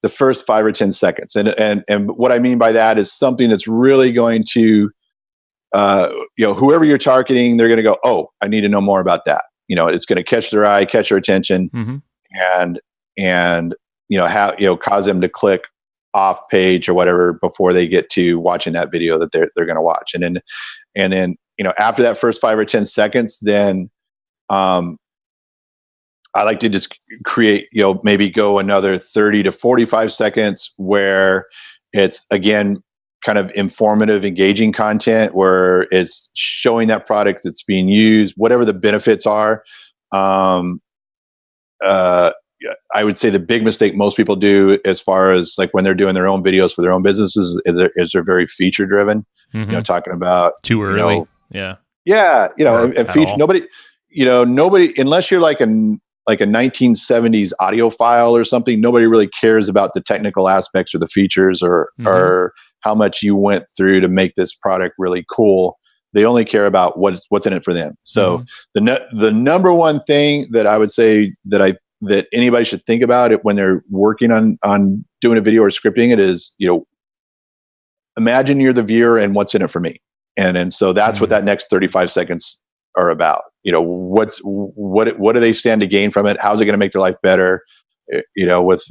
the first 5 or 10 seconds. And what I mean by that is something that's really going to whoever you're targeting, they're going to go, oh, I need to know more about that. It's going to catch their eye, catch their attention, and cause them to click off page or whatever before they get to watching that video that they're going to watch. And then after that first 5 or 10 seconds, then I like to just create, maybe go another 30 to 45 seconds where it's, again, kind of informative, engaging content where it's showing that product that's being used, whatever the benefits are. I would say the big mistake most people do as far as like when they're doing their own videos for their own businesses is they're very feature driven, talking about too early. And feature, nobody, unless you're like a 1970s audiophile or something, nobody really cares about the technical aspects or the features or how much you went through to make this product really cool. They only care about what's in it for them. So the number one thing that I would say that anybody should think about it when they're working on doing a video or scripting it is, imagine you're the viewer and what's in it for me. And so that's what that next 35 seconds are about. What do they stand to gain from it? How's it going to make their life better? With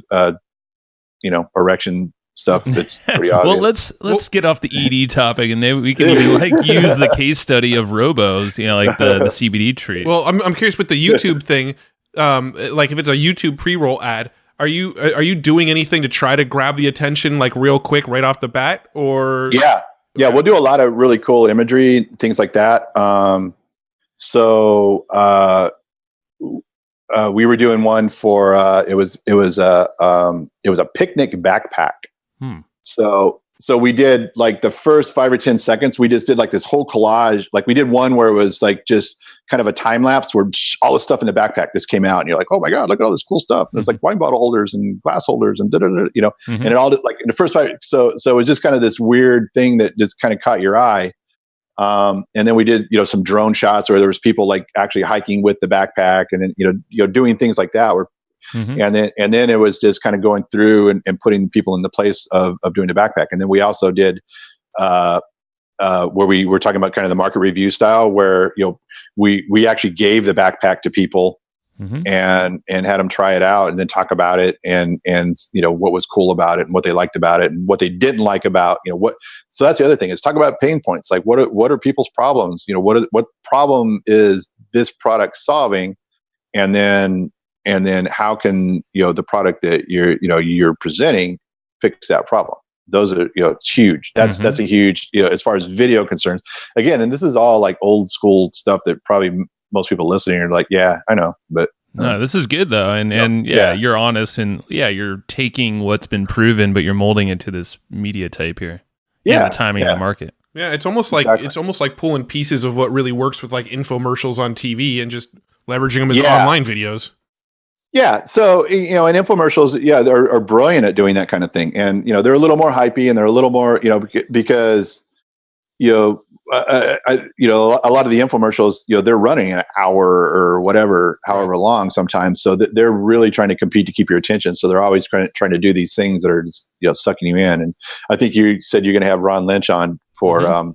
erection stuff that's pretty obvious. Well, let's get off the ED topic, and maybe we can even use the case study of Robos, like the CBD trees. Well, I'm curious with the YouTube thing. Like if it's a YouTube pre-roll ad, are you doing anything to try to grab the attention like real quick right off the bat? Or yeah, we'll do a lot of really cool imagery, things like that. We were doing one for it was a picnic backpack. So we did like the first 5 or 10 seconds, we just did like this whole collage. Like we did one where it was like just kind of a time lapse where all the stuff in the backpack just came out and you're like, oh my God, look at all this cool stuff. And there's like wine bottle holders and glass holders and and it all did, like in the first 5. So it was just kind of this weird thing that just kind of caught your eye. And then we did, some drone shots where there was people like actually hiking with the backpack and then, doing things like that where, and then it was just kind of going through and putting people in the place of doing the backpack. And then we also did, where we were talking about kind of the market review style where, we actually gave the backpack to people and had them try it out and then talk about it and what was cool about it and what they liked about it and what they didn't like about, so that's the other thing is talk about pain points. Like what are people's problems? What problem is this product solving? And then how can, the product that you're presenting fix that problem? Those are, it's huge. That's a huge, as far as video concerns. Again, and this is all like old school stuff that probably most people listening are like, yeah, I know, but no, this is good though. And you're honest and you're taking what's been proven, but you're molding it to this media type here. Yeah. The timing of the market. Yeah. It's almost like pulling pieces of what really works with like infomercials on TV and just leveraging them as online videos. Yeah. So, and infomercials, are brilliant at doing that kind of thing. And, they're a little more hypey and they're a little more, because, a lot of the infomercials, they're running an hour or whatever, however long sometimes. So they're really trying to compete to keep your attention. So they're always trying to do these things that are just, sucking you in. And I think you said you're going to have Ron Lynch on for, Ron,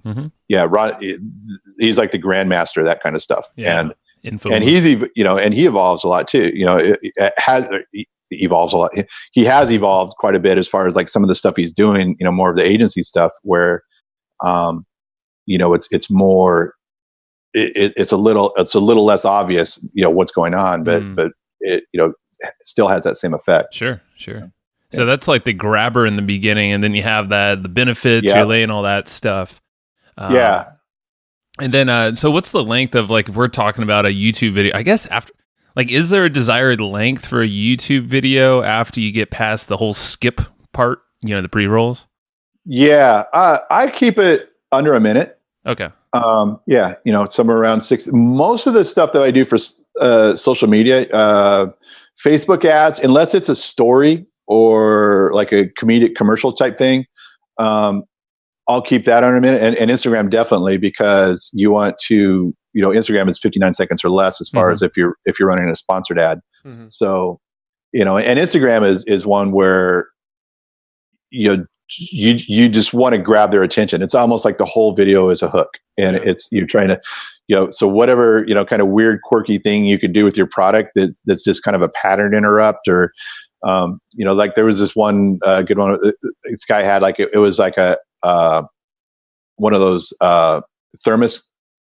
he's like the grandmaster, that kind of stuff. Yeah. And he's, and he evolves a lot too. He evolves a lot. He has evolved quite a bit as far as like some of the stuff he's doing, more of the agency stuff where, it's more, it's a little less obvious, what's going on, but it, still has that same effect. Sure. So that's like the grabber in the beginning. And then you have the benefits, you're laying all that stuff. And then, so what's the length of like, if we're talking about a YouTube video, I guess after, like, is there a desired length for a YouTube video after you get past the whole skip part, the pre-rolls? Yeah. I keep it under a minute. Okay. Somewhere around 6. Most of the stuff that I do for social media, Facebook ads, unless it's a story or like a comedic commercial type thing, I'll keep that under a minute, and Instagram definitely, because you want to, Instagram is 59 seconds or less as far as if you're running a sponsored ad. So, and Instagram is one where you just want to grab their attention. It's almost like the whole video is a hook, and you're trying to, so whatever, kind of weird, quirky thing you could do with your product that's just kind of a pattern interrupt, or, like there was this one good one. This guy had like, it was like a one of those thermos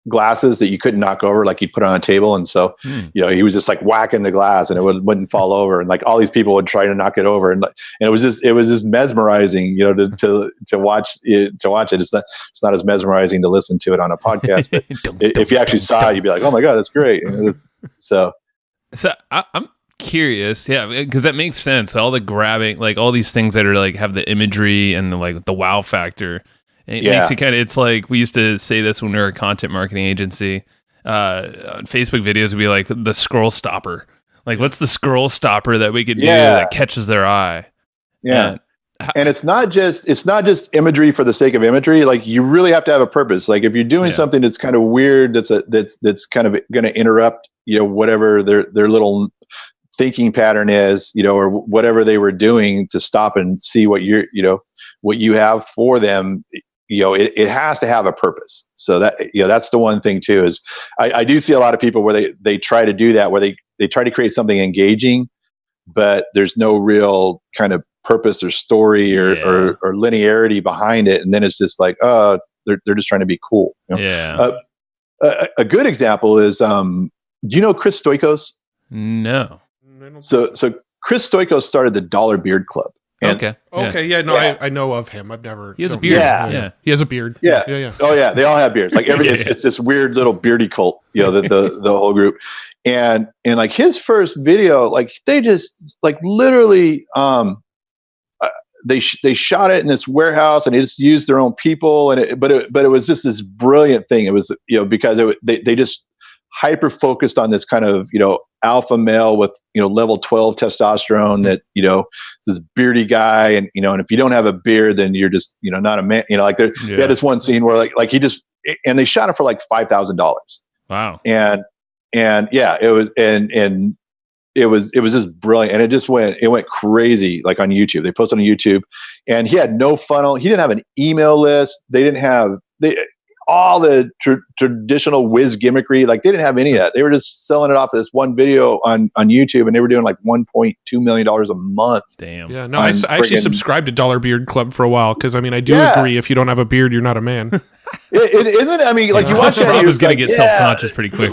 glasses that you couldn't knock over, like you'd put on a table. And so, he was just like whacking the glass and it wouldn't fall over. And like all these people would try to knock it over. And it was just mesmerizing, to watch it. It's not as mesmerizing to listen to it on a podcast, but if you actually saw it, you'd be like, oh my God, that's great. So I'm curious. Yeah. Cause that makes sense. All the grabbing, like all these things that are like, have the imagery and the wow factor. It makes it kind of, it's like, we used to say this when we were a content marketing agency, on Facebook videos would be like the scroll stopper. Like, what's the scroll stopper that we could do that catches their eye? Yeah. And it's not just imagery for the sake of imagery. Like, you really have to have a purpose. Like, if you're doing something that's kind of weird, that's kind of going to interrupt, whatever their little thinking pattern is, or whatever they were doing, to stop and see what what you have for them. It has to have a purpose. So that, that's the one thing too, is I do see a lot of people where they try to do that, where they try to create something engaging, but there's no real kind of purpose or story or linearity behind it. And then it's just like, they're just trying to be cool. Yeah. A good example is, do you know Chris Stoikos? No. So Chris Stoikos started the Dollar Beard Club. Okay. Yeah. No, I know of him. I've never. He has a beard. Yeah. He has a beard. Yeah. Oh yeah. They all have beards. Like it's this weird little beardy cult, the whole group. And like his first video, like they just like literally, they shot it in this warehouse and they just used their own people. But it was just this brilliant thing. It was, because they just hyper focused on this kind of, alpha male with, level 12 testosterone, that, this beardy guy. And, and if you don't have a beard, then you're just, not a man, like they had this one scene where like he just, and they shot it for like $5,000. Wow. And yeah, it was, and it was just brilliant. And it went crazy, like on YouTube. They posted on YouTube, and he had no funnel. He didn't have an email list. They didn't have, all the traditional whiz gimmickry. Like they didn't have any of that. They were just selling it off of this one video on YouTube, and they were doing like $1.2 million a month. Damn. Yeah. No, I actually subscribed to Dollar Beard Club for a while, because I mean, I do agree, if you don't have a beard, you're not a man. It isn't. I mean, like you watch that, Rob is going to get self-conscious pretty quick,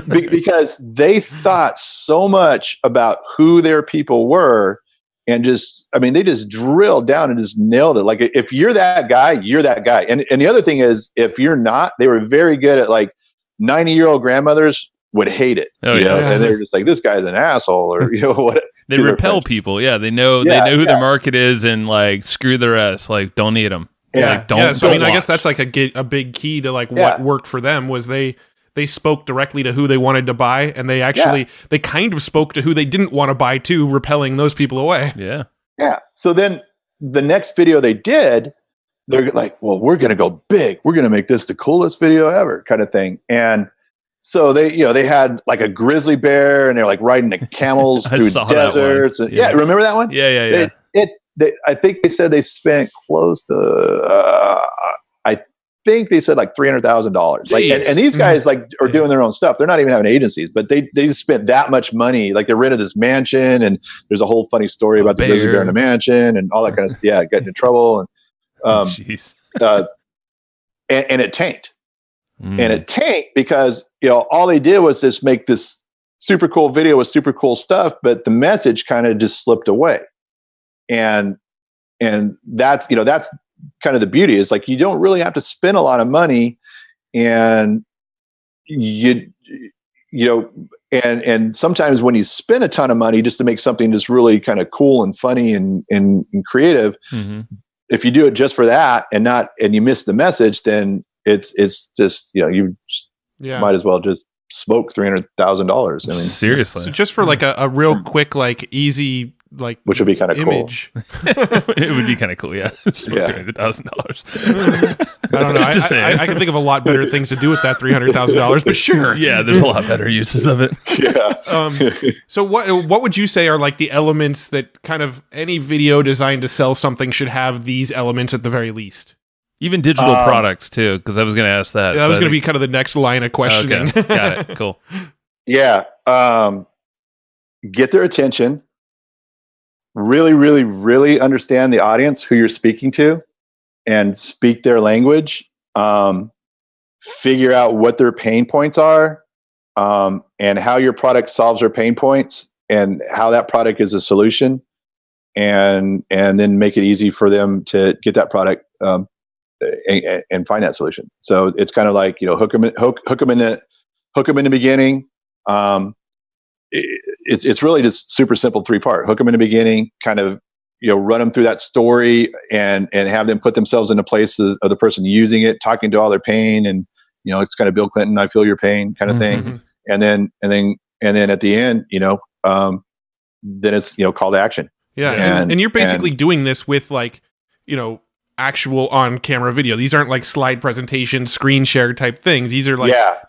because they thought so much about who their people were. And just, I mean, they just drilled down and just nailed it. Like, if you're that guy, you're that guy. And the other thing is, if you're not, they were very good at, like, 90-year-old grandmothers would hate it. Oh, yeah. And they're just like, this guy's an asshole, or, what. They repel people. Yeah. They know who their market is, and like, screw the rest. Like, don't need them. Yeah. Like, don't. So, I mean, I guess that's like a big key to like what worked for them, was they spoke directly to who they wanted to buy, and they actually they kind of spoke to who they didn't want to buy too, repelling those people away. Yeah. Yeah. So then the next video they did, they're like, well, we're going to go big. We're going to make this the coolest video ever, kind of thing. And so they had like a grizzly bear, and they're like riding the camels through deserts. And, remember that one? Yeah. I think they said they spent close to, I think they said like $300,000. Like, and these guys like are doing their own stuff. They're not even having agencies, but they just spent that much money. Like, they rented this mansion, and there's a whole funny story about the grizzly bear in the mansion and all that kind of stuff. Yeah, getting into trouble, and and it tanked. And it tanked because all they did was just make this super cool video with super cool stuff, but the message kind of just slipped away. And that's kind of the beauty, is like, you don't really have to spend a lot of money, and and sometimes when you spend a ton of money just to make something just really kind of cool and funny and creative, if you do it just for that and you miss the message, then it's just, you just might as well just smoke $300,000. I mean, seriously. So just for like a real quick, like easy, like, which would be kind of image. Cool. It would be kind of cool, yeah. $300,000. I don't know. I can think of a lot better things to do with that $300,000, but sure. Yeah, there's a lot better uses of it. Yeah. So what would you say are like the elements that kind of any video designed to sell something should have these elements at the very least? Even digital products too, because I was going to ask that. Yeah, that was going to be kind of the next line of questioning. Okay. Got it. Cool. Yeah. Get their attention. Really, really, really understand the audience who you're speaking to and speak their language. Figure out what their pain points are, and how your product solves their pain points and how that product is a solution, and then make it easy for them to get that product and find that solution. So it's kind of like, hook them in the beginning. It's really just super simple 3-part. Hook them in the beginning, kind of, run them through that story and have them put themselves in the place of the person using it, talking to all their pain. And, it's kind of Bill Clinton, I feel your pain kind of thing. And then at the end, then it's, call to action. Yeah. And you're basically doing this with actual on-camera video. These aren't like slide presentation, screen share type things. These are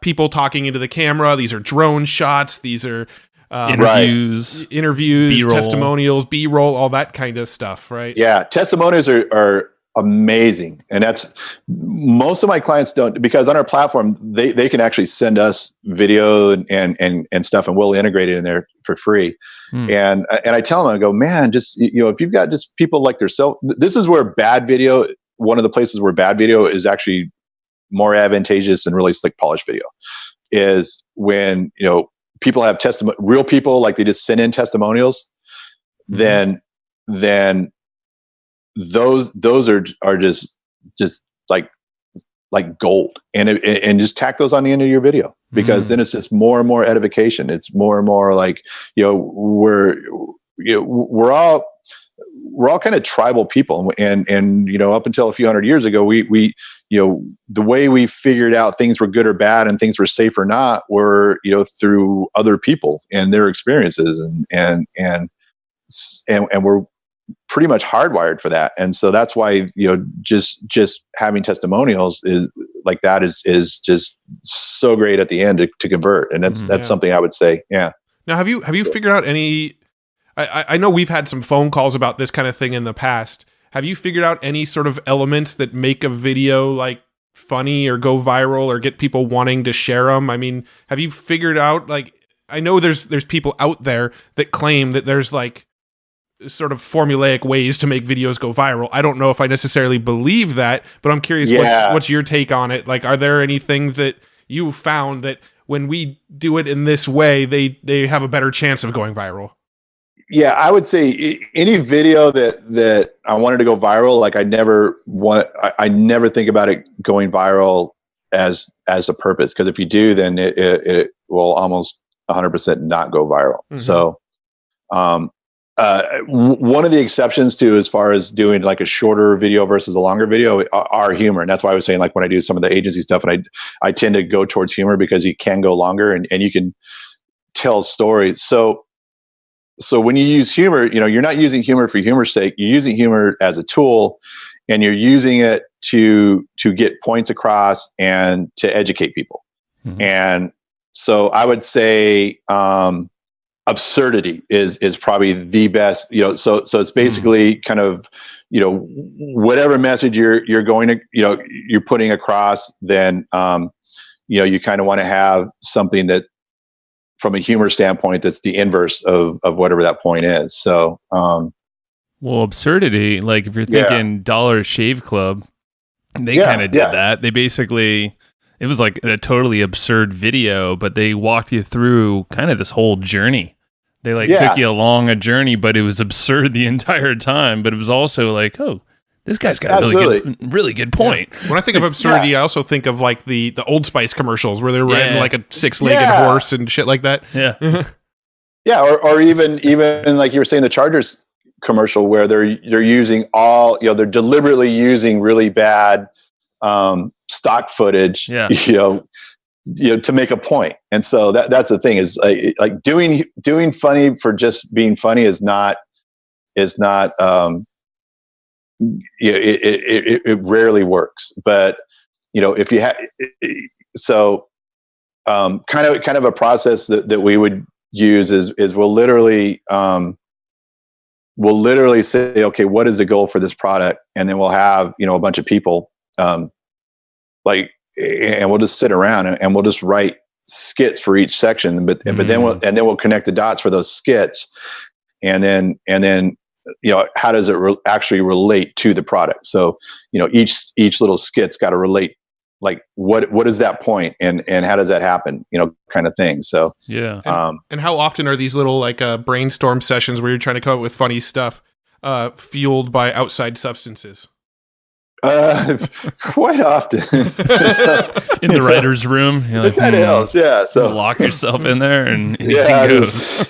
people talking into the camera. These are drone shots. These are interviews, B-roll. Testimonials, B-roll, all that kind of stuff, right? Yeah, testimonials are amazing, and that's most of my clients don't, because on our platform they can actually send us video and stuff, and we'll integrate it in there for free. And I tell them, I go, man, just if you've got just people like yourself, this is where bad video, one of the places where bad video is actually more advantageous than really slick polished video, is when people have real people, like they just send in testimonials, then those are just like gold, and just tack those on the end of your video, because then it's just more and more edification. It's more and more like, we're all kind of tribal people, and up until a few hundred years ago, we the way we figured out things were good or bad and things were safe or not were through other people and their experiences, and we're pretty much hardwired for that. And so that's why just having testimonials is like that is just so great at the end to convert. And that's something I would say. Yeah. Now, have you figured out any? I know we've had some phone calls about this kind of thing in the past. Have you figured out any sort of elements that make a video like funny or go viral or get people wanting to share them? I mean, have you figured out, like, I know there's people out there that claim that there's like sort of formulaic ways to make videos go viral. I don't know if I necessarily believe that, but I'm curious, what's your take on it? Like, are there any things that you found that when we do it in this way, they have a better chance of going viral? Yeah, I would say any video that I wanted to go viral, like I never think about it going viral as a purpose, because if you do, then it will almost 100% not go viral. So, one of the exceptions to, as far as doing like a shorter video versus a longer video, are humor. And that's why I was saying, like, when I do some of the agency stuff, and I tend to go towards humor, because you can go longer and you can tell stories. So when you use humor, you're not using humor for humor's sake. You're using humor as a tool, and you're using it to get points across and to educate people. And so I would say, absurdity is probably the best, so it's basically kind of, whatever message you're going to, you're putting across, then, you kind of want to have something that, from a humor standpoint, that's the inverse of whatever that point is. So, well, absurdity, like if you're thinking Dollar Shave Club, they kind of did that. They basically, it was like a totally absurd video, but they walked you through kind of this whole journey. They took you along a journey, but it was absurd the entire time. But it was also like, oh, this guy's got a really good point. Yeah. When I think of absurdity, I also think of like the Old Spice commercials where they're riding like a 6-legged horse and shit like that. Yeah. Yeah. Or even like you were saying, the Chargers commercial, where they're using they're deliberately using really bad stock footage, to make a point. And so that's the thing, is like doing funny for just being funny is not it rarely works. But if you have kind of a process that we would use is we'll literally say, okay, what is the goal for this product? And then we'll have a bunch of people like, and we'll just sit around and we'll just write skits for each section, but then we'll connect the dots for those skits, and then how does it actually relate to the product? So each little skit's got to relate, like what is that point, and how does that happen, kind of thing. So and how often are these little like brainstorm sessions where you're trying to come up with funny stuff fueled by outside substances? Quite often. In the writer's room, you're like, that helps, yeah. So lock yourself in there and anything goes.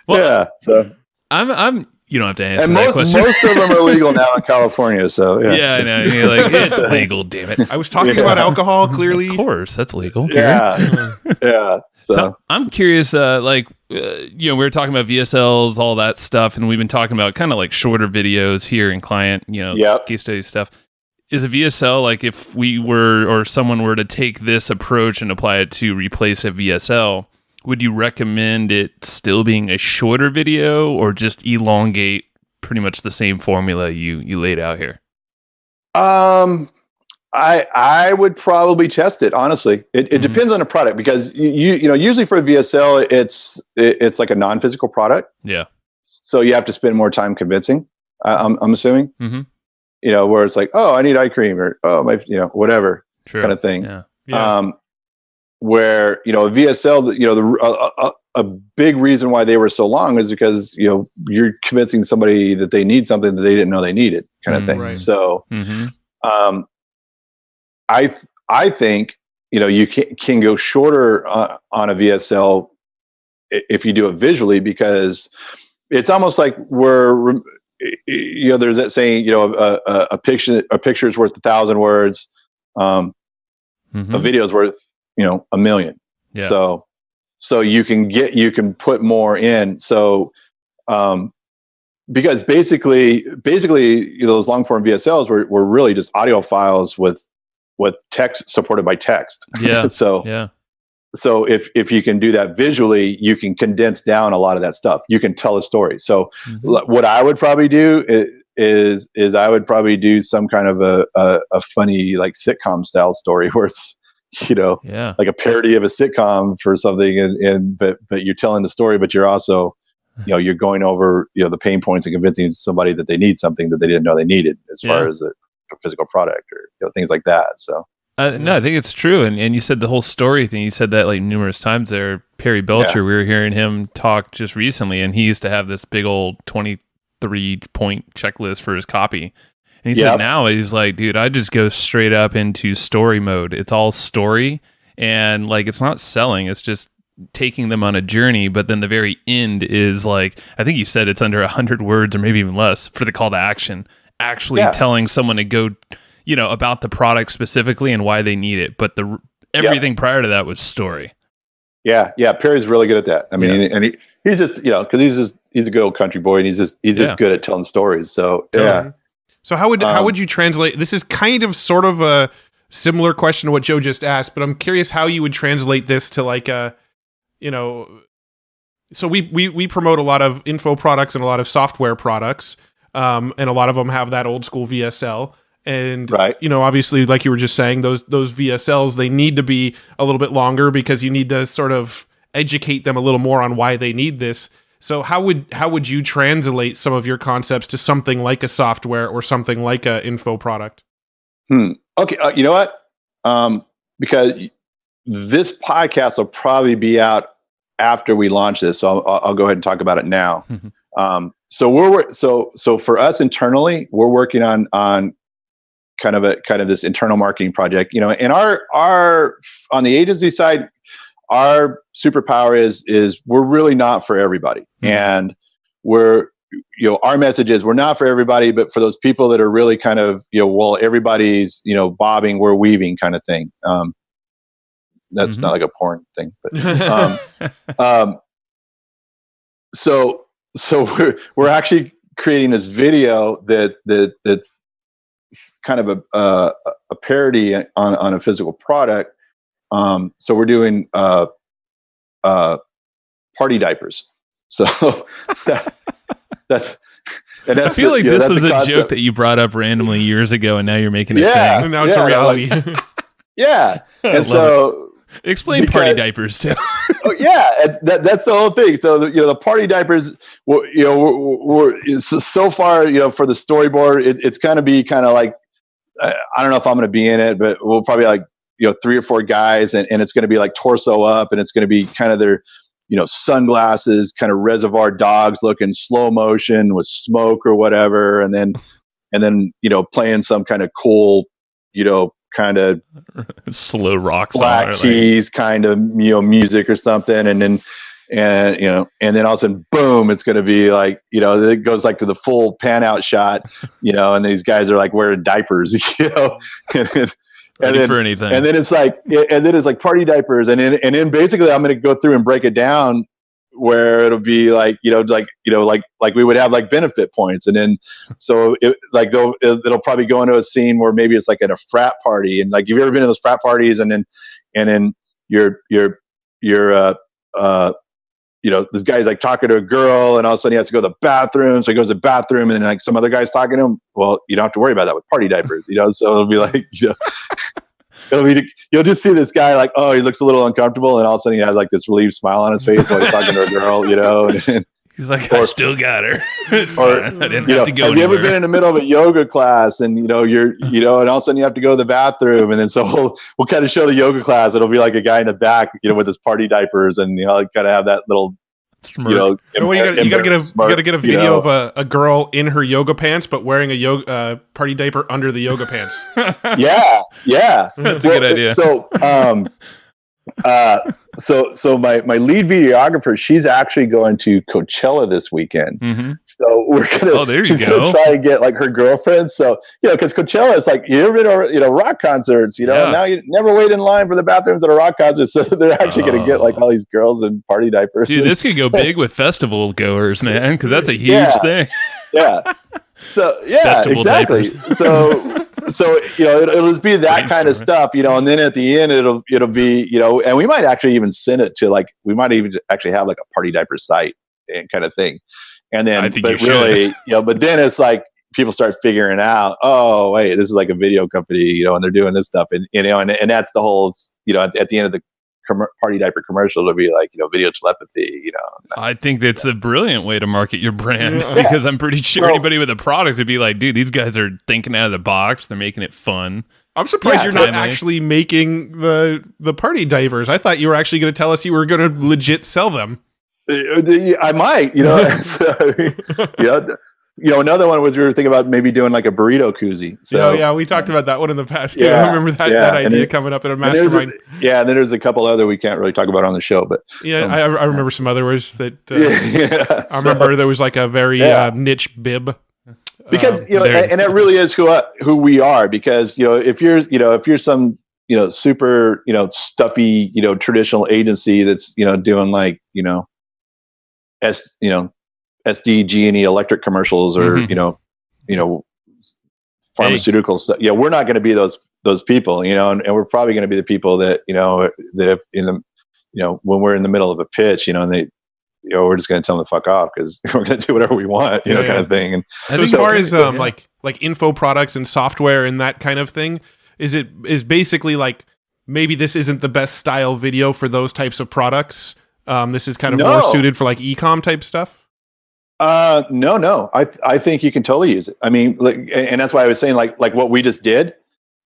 Well, yeah. So I'm. You don't have to answer and that question. Most of them are legal now in California. So yeah, I know. You're like, it's legal, damn it. I was talking about alcohol. Clearly, of course, that's legal. Yeah, yeah. So I'm curious. We were talking about VSLs, all that stuff, and we've been talking about kind of like shorter videos here in client, case study stuff. Is a VSL, like if we were or someone were to take this approach and apply it to replace a VSL, would you recommend it still being a shorter video or just elongate pretty much the same formula you laid out here? I would probably test it, honestly. It depends on the product, because usually for a VSL it's like a non-physical product. Yeah. So you have to spend more time convincing. I'm assuming. Mm-hmm. Where it's like, oh, I need eye cream, or oh, my, whatever. True. Kind of thing. Yeah. Where a VSL, a big reason why they were so long is because you're convincing somebody that they need something that they didn't know they needed, kind of thing. Right. So, I think you can go shorter on a VSL if you do it visually, because it's almost like there's that saying, a picture is worth 1,000 words. A video is worth 1,000,000. Yeah. So you can put more in. So, because basically those long form VSLs were really just audio files with text supported by text. Yeah. So if you can do that visually, you can condense down a lot of that stuff. You can tell a story. So what I would probably do is I would probably do some kind of a funny, like, sitcom style story where it's like a parody of a sitcom for something, but you're telling the story, but you're also you're going over the pain points and convincing somebody that they need something that they didn't know they needed, as far as a physical product or things like that. So no, I think it's true. And you said the whole story thing, you said that like numerous times there. Perry Belcher, we were hearing him talk just recently, and he used to have this big old 23-point checklist for his copy. And he said now he's like, dude, I just go straight up into story mode. It's all story, and like it's not selling, it's just taking them on a journey. But then the very end is like, I think you said it's under 100 words or maybe even less for the call to action, actually telling someone to go, about the product specifically and why they need it. But everything prior to that was story. Yeah. Perry's really good at that. I mean, and he's just, because he's a good old country boy, and he's just good at telling stories. So So how would you translate? This is kind of sort of a similar question to what Joe just asked, but I'm curious how you would translate this to like a, so we promote a lot of info products and a lot of software products, and a lot of them have that old school VSL. And obviously, like you were just saying, those VSLs, they need to be a little bit longer because you need to sort of educate them a little more on why they need this. So how would you translate some of your concepts to something like a software or something like a info product? Okay, you know what? Because this podcast will probably be out after we launch this, so I'll go ahead and talk about it now. So for us internally, we're working on kind of this internal marketing project. And our on the agency side, our superpower is we're really not for everybody. And we're, our message is we're not for everybody, but for those people that are really kind of, well, everybody's, bobbing, we're weaving kind of thing. That's not like a porn thing, but, so we're actually creating this video that's kind of a parody on a physical product. So we're doing party diapers. So that's And I feel like this was a joke that you brought up randomly years ago, and now you're making it a thing. And now it's a reality. And so explain party diapers too. That's the whole thing. So the party diapers, so far, for the storyboard, it's going to be kind of like, I don't know if I'm going to be in it, but we'll probably like 3 or 4 guys, and it's going to be like torso up, and it's going to be kind of their sunglasses, kind of Reservoir Dogs looking slow motion with smoke or whatever, and then playing some kind of cool kind of slow rock Black Keys kind of music or something, and then all of a sudden, boom, it's going to be like it goes like to the full pan out shot, and these guys are like wearing diapers, Ready for anything. And then it's like party diapers, and then basically I'm going to go through and break it down where it'll be like like we would have like benefit points, and then so it'll probably go into a scene where maybe it's like at a frat party, and like, have you ever been to those frat parties, and then you're this guy's like talking to a girl, and all of a sudden he has to go to the bathroom, so he goes to the bathroom, and then like some other guy's talking to him. Well, you don't have to worry about that with party diapers, so it'll be like you'll just see this guy like, oh, he looks a little uncomfortable, and all of a sudden he has like this relieved smile on his face while he's talking to a girl, and he's like, I still got her. I didn't have to go have you ever been in the middle of a yoga class, and you're and all of a sudden you have to go to the bathroom, and then so we'll kind of show the yoga class. It'll be like a guy in the back, with his party diapers, and kind of have that little you gotta get a video of a girl in her yoga pants, but wearing a yoga party diaper under the yoga pants. Yeah, that's a good idea. So my lead videographer, she's actually going to Coachella this weekend. Mm-hmm. So we're gonna gonna try and get like her girlfriend. So because Coachella is like, you ever been to rock concerts? Now you never wait in line for the bathrooms at a rock concert. So they're actually gonna get like all these girls in party diapers. Dude, this could go big with festival goers, man, because that's a huge thing. So Festival exactly. Diapers. So it'll just be that kind of stuff, and then at the end it'll be and we might actually even send it to we might even actually have like a party diaper site and kind of thing, and then but then it's like people start figuring out, oh wait, this is like a video company, and they're doing this stuff, and and that's the whole at the end of the party diaper commercial to be like video telepathy. I think that's a brilliant way to market your brand, because I'm pretty sure anybody with a product would be like, dude, these guys are thinking out of the box, they're making it fun. I'm surprised you're not actually making the party diapers. I thought you were actually going to tell us you were going to legit sell them. I might, another one was we were thinking about maybe doing like a burrito koozie. So we talked about that one in the past too. I remember that idea coming up in a mastermind. And then there's a couple other we can't really talk about on the show, but I remember some other words that I remember there was like a very niche bib. Because and it really is who we are. Because if you're some super stuffy traditional agency that's doing like SDG&E electric commercials or pharmaceutical stuff. We're not going to be those people, and we're probably going to be the people that that if in the when we're in the middle of a pitch, and they we're just going to tell them to fuck off because we're going to do whatever we want, kind of thing. And so as far as like info products and software and that kind of thing, is basically like maybe this isn't the best style video for those types of products. This is kind of more suited for like e-com type stuff. No. I think you can totally use it. I mean, and that's why I was saying like what we just did,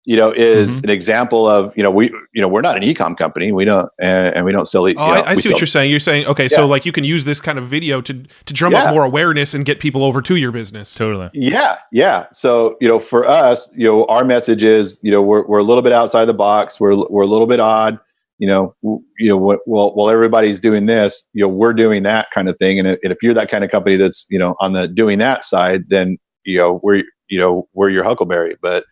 is an example of, we're not an e-com company. We don't, and we don't sell it. I see what you're saying. You're saying, okay, so like you can use this kind of video to drum up more awareness and get people over to your business. Totally. Yeah. So, for us, our message is, we're a little bit outside the box. We're a little bit odd. While everybody's doing this, we're doing that kind of thing. And if you're that kind of company that's, on the doing that side, then, we're your Huckleberry. But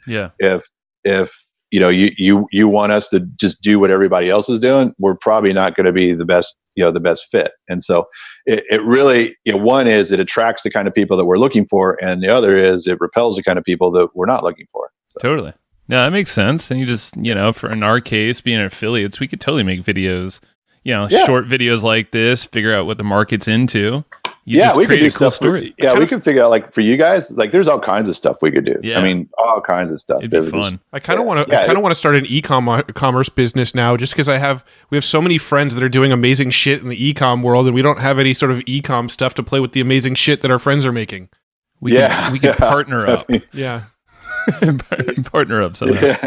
if you want us to just do what everybody else is doing, we're probably not going to be the best fit. And so it really, one is it attracts the kind of people that we're looking for. And the other is it repels the kind of people that we're not looking for. So. Totally. No, that makes sense. And you just, for in our case, being affiliates, we could totally make videos, short videos like this, figure out what the market's into, You just we could create do a cool stuff. story. We could figure out like for you guys, like there's all kinds of stuff we could do. Yeah. I mean, all kinds of stuff. It'd be fun. I kind of want to. I kind of want to start an commerce business now, just because we have so many friends that are doing amazing shit in the e-com world, and we don't have any sort of e-com stuff to play with the amazing shit that our friends are making. We can partner up. Yeah. Partner up somehow.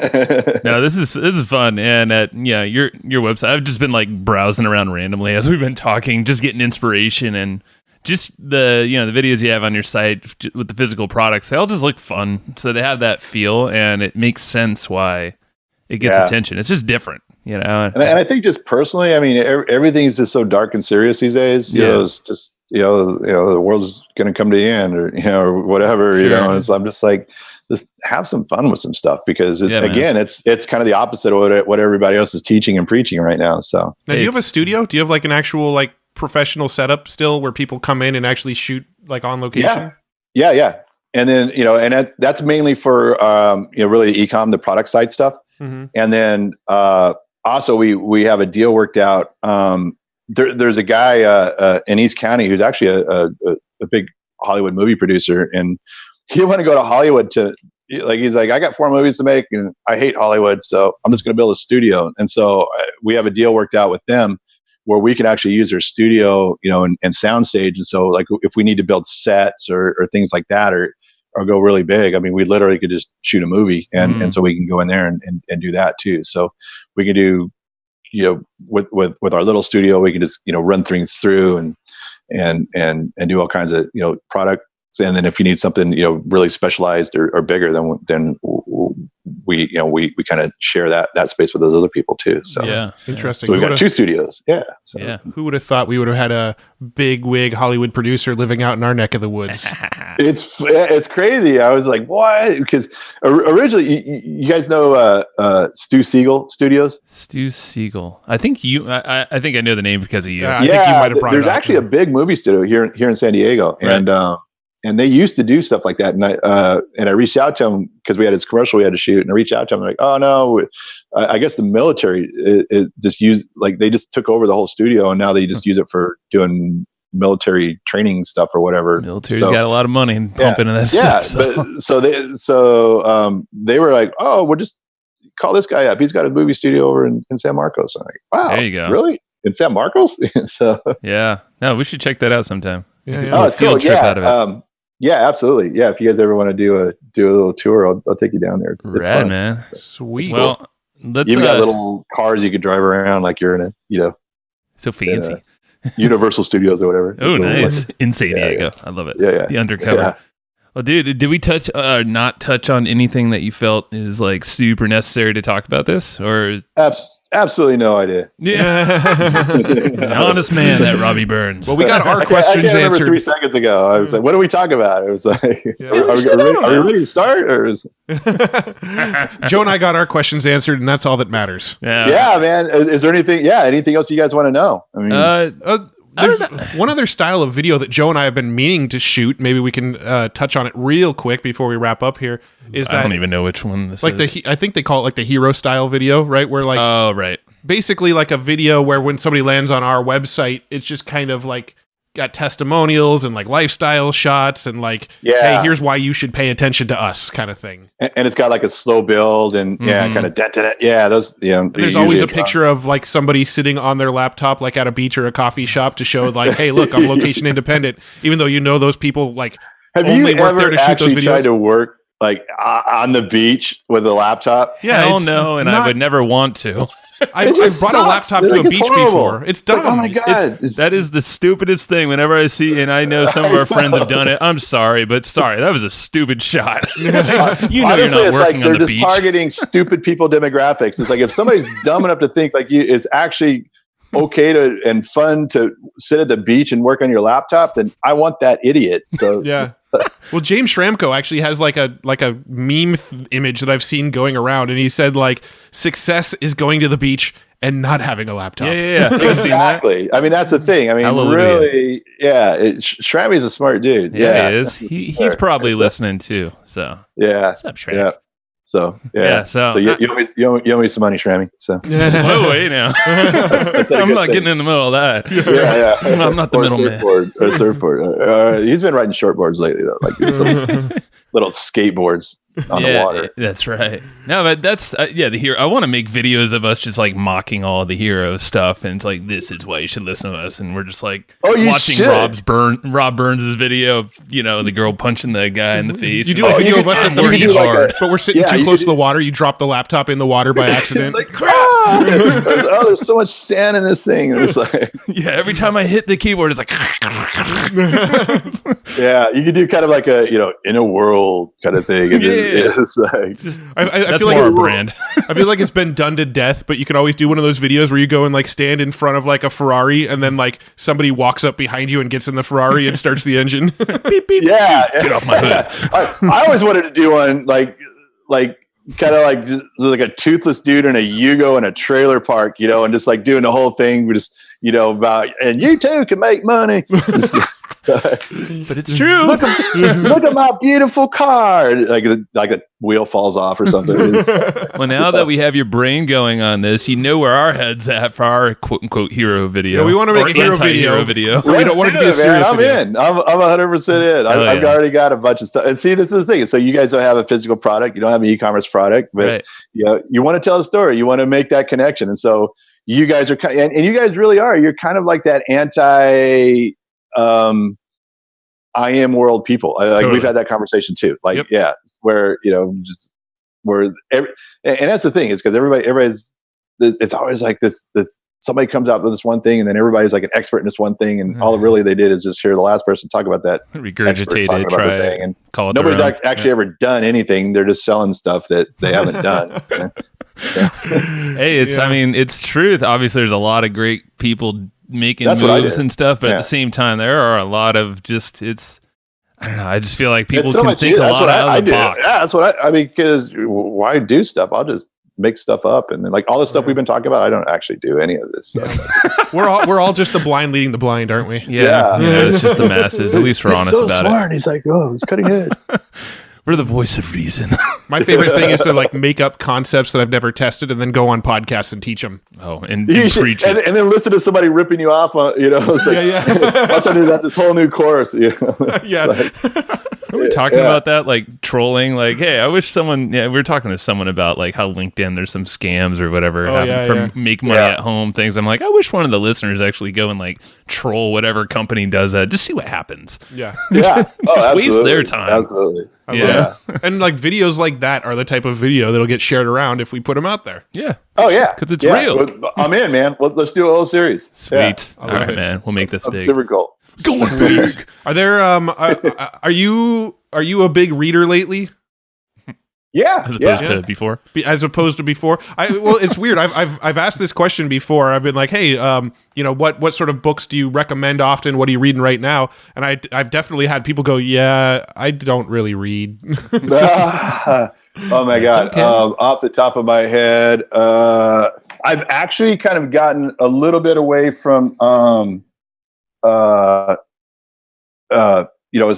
No, this is fun, and your website. I've just been like browsing around randomly as we've been talking, just getting inspiration, and just the videos you have on your site with the physical products. They all just look fun, so they have that feel, and it makes sense why it gets attention. It's just different, And I think just personally, I mean, everything is just so dark and serious these days. It's just the world's going to come to the end, or whatever. Sure. And so I'm just like, just have some fun with some stuff, because it's kind of the opposite of what everybody else is teaching and preaching right now. So now, do you have a studio? Do you have like an actual like professional setup still, where people come in and actually shoot like on location? Yeah. And then and that's mainly for really the e-com, the product side stuff. Mm-hmm. And then also we have a deal worked out. There's a guy in East County who's actually a big Hollywood movie producer, and he wanted to go to Hollywood he's like, I got 4 movies to make and I hate Hollywood, so I'm just going to build a studio. And so we have a deal worked out with them where we can actually use their studio, and soundstage. And so like if we need to build sets or things like that, or go really big, I mean, we literally could just shoot a movie, and so we can go in there and do that too. So we can do, with our little studio, we can just, run things through and do all kinds of, product. And then if you need something, really specialized or bigger, then we kind of share that space with those other people too. So interesting. So we got 2 studios. Yeah. So. Yeah. Who would have thought we would have had a big wig Hollywood producer living out in our neck of the woods? It's crazy. I was like, what? Because originally, you guys know Stu Siegel Studios. Stu Siegel. I think I think I know the name because of you. I think you might have brought there's it up. actually a big movie studio here in San Diego, right. And they used to do stuff like that. And I reached out to them because we had this commercial we had to shoot. And I reached out to them like, oh no, I guess the military it just used, like they just took over the whole studio, and now they just use it for doing military training stuff or whatever. Military's got a lot of money and pumping into that stuff. So they were like, oh, we'll just call this guy up. He's got a movie studio over in San Marcos. I'm like, wow, there you go. Really? In San Marcos? So no, we should check that out sometime. Oh, it's cool. Trip out of it. Yeah, absolutely. Yeah, if you guys ever want to do a little tour, I'll take you down there. It's rad, fun. Man. Sweet. Well, let's. You've got little cars you could drive around like you're in a so fancy Universal Studios or whatever. Oh, nice. In San Diego. I love it. Yeah. The undercover. Yeah. Well, dude, did we not touch on anything that you felt is like super necessary to talk about this, or absolutely no idea? Yeah, an honest man, that Robbie Burns. Well, we got our questions I answered 3 seconds ago. I was like, "What do we talk about?" It was like, "Are we ready to start?" Or Joe and I got our questions answered, and that's all that matters. Yeah, man. Is there anything? Yeah, anything else you guys want to know? I mean. There's one other style of video that Joe and I have been meaning to shoot. Maybe we can touch on it real quick before we wrap up here. I don't even know which one this is. I think they call it like the hero style video, right? Where like, basically like a video where when somebody lands on our website, it's just kind of like got testimonials and like lifestyle shots and like, hey, here's why you should pay attention to us, kind of thing. And it's got like a slow build and kind of dented it. Yeah, those. And there's always a picture of like somebody sitting on their laptop, like at a beach or a coffee shop, to show like, hey, look, I'm location independent. Even though those people like only work there to shoot those videos. Tried to work like on the beach with a laptop? Yeah, hell no, and I would never want to. I brought a laptop to a beach before. It's dumb. Like, oh my God. That is the stupidest thing. Whenever I see, and I know some of our friends have done it, I'm sorry, but that was a stupid shot. Honestly, you're not it's working like on they're the just beach. targeting stupid people demographics. It's like if somebody's dumb enough to think like it's actually okay and fun to sit at the beach and work on your laptop, then I want that idiot. So yeah. Well, James Schramko actually has like a meme image that I've seen going around, and he said like success is going to the beach and not having a laptop. Yeah. Exactly. I mean, that's the thing. I mean, really, Shrammy's a smart dude. Yeah, he is. He's probably listening too. So yeah. What's up, Shram? Yeah. So yeah. So you owe me some money, Shrammy. So whoa, wait now. I'm not getting in the middle of that. Yeah. I'm not the middleman. A surfboard. He's been riding shortboards lately, though, like little skateboards on the water. That's right. No, but that's the hero. I want to make videos of us just like mocking all the hero stuff, and it's like, this is why you should listen to us, and we're just like watching Rob Burns' video of the girl punching the guy in the face. You do a video of us at the beach, but we're sitting too close to the water. You drop the laptop in the water by accident. Like, crap! There's so much sand in this thing. It's like every time I hit the keyboard, it's like yeah. You could do kind of like a in a world kind of thing. And it's like I feel like our brand. I feel like it's been done to death, but you can always do one of those videos where you go and like stand in front of like a Ferrari, and then like somebody walks up behind you and gets in the Ferrari and starts the engine. Beep, beep. Yeah, get off my hood. I always wanted to do one like kind of like just like a toothless dude in a Yugo in a trailer park, and just like doing the whole thing. We just about, and you too can make money. But it's true. Look at my beautiful car. Like a wheel falls off or something. Well, now that we have your brain going on this, you know where our head's at for our quote unquote hero video. Yeah, we want to make a hero video. We don't want it to be a serious video. I'm 100% in. I've already got a bunch of stuff. And see, this is the thing. So you guys don't have a physical product. You don't have an e-commerce product, but you want to tell a story. You want to make that connection. And so you guys are, and you guys really are. You're kind of like that anti. I am world people. We've had that conversation too. Where and that's the thing is because everybody's. It's always like this. Somebody comes out with this one thing, and then everybody's like an expert in this one thing, and all really they did is just hear the last person talk about that, regurgitate it, try it, and call it. Nobody's actually ever done anything. They're just selling stuff that they haven't done. Hey, I mean, it's truth. Obviously, there's a lot of great people making moves and stuff, but at the same time, there are a lot of I don't know. I just feel like people can think a lot out of the box. Yeah, that's what I mean. Because why do stuff? I'll just make stuff up, and then like all the stuff we've been talking about, I don't actually do any of this stuff. We're all just the blind leading the blind, aren't we? Yeah. It's just the masses. At least we're honest about smart. He's like, oh, he's cutting edge. We're the voice of reason. My favorite thing is to like make up concepts that I've never tested and then go on podcasts and teach them. Oh, and preach it. And then listen to somebody ripping you off on, it's like, once I knew that this whole new course. Yeah. We're talking about that, like trolling, like, hey, I wish someone, we were talking to someone about like how LinkedIn, there's some scams or whatever for make money at home things. I'm like, I wish one of the listeners actually go and like troll whatever company does that. Just see what happens. Yeah. Yeah. Just waste their time. Absolutely. Yeah. And like videos like that are the type of video that'll get shared around if we put them out there. Yeah. Oh yeah. Because it's real. I'm in, man. Let's do a whole series. Sweet. All right, man. We'll make this big. Super cool. Going big. Are there are you a big reader lately? Yeah, as opposed to before. Well, it's weird. I've asked this question before. I've been like, hey, what sort of books do you recommend often? What are you reading right now? And I've definitely had people go, yeah, I don't really read. Oh my God. Okay. Off the top of my head, I've actually kind of gotten a little bit away from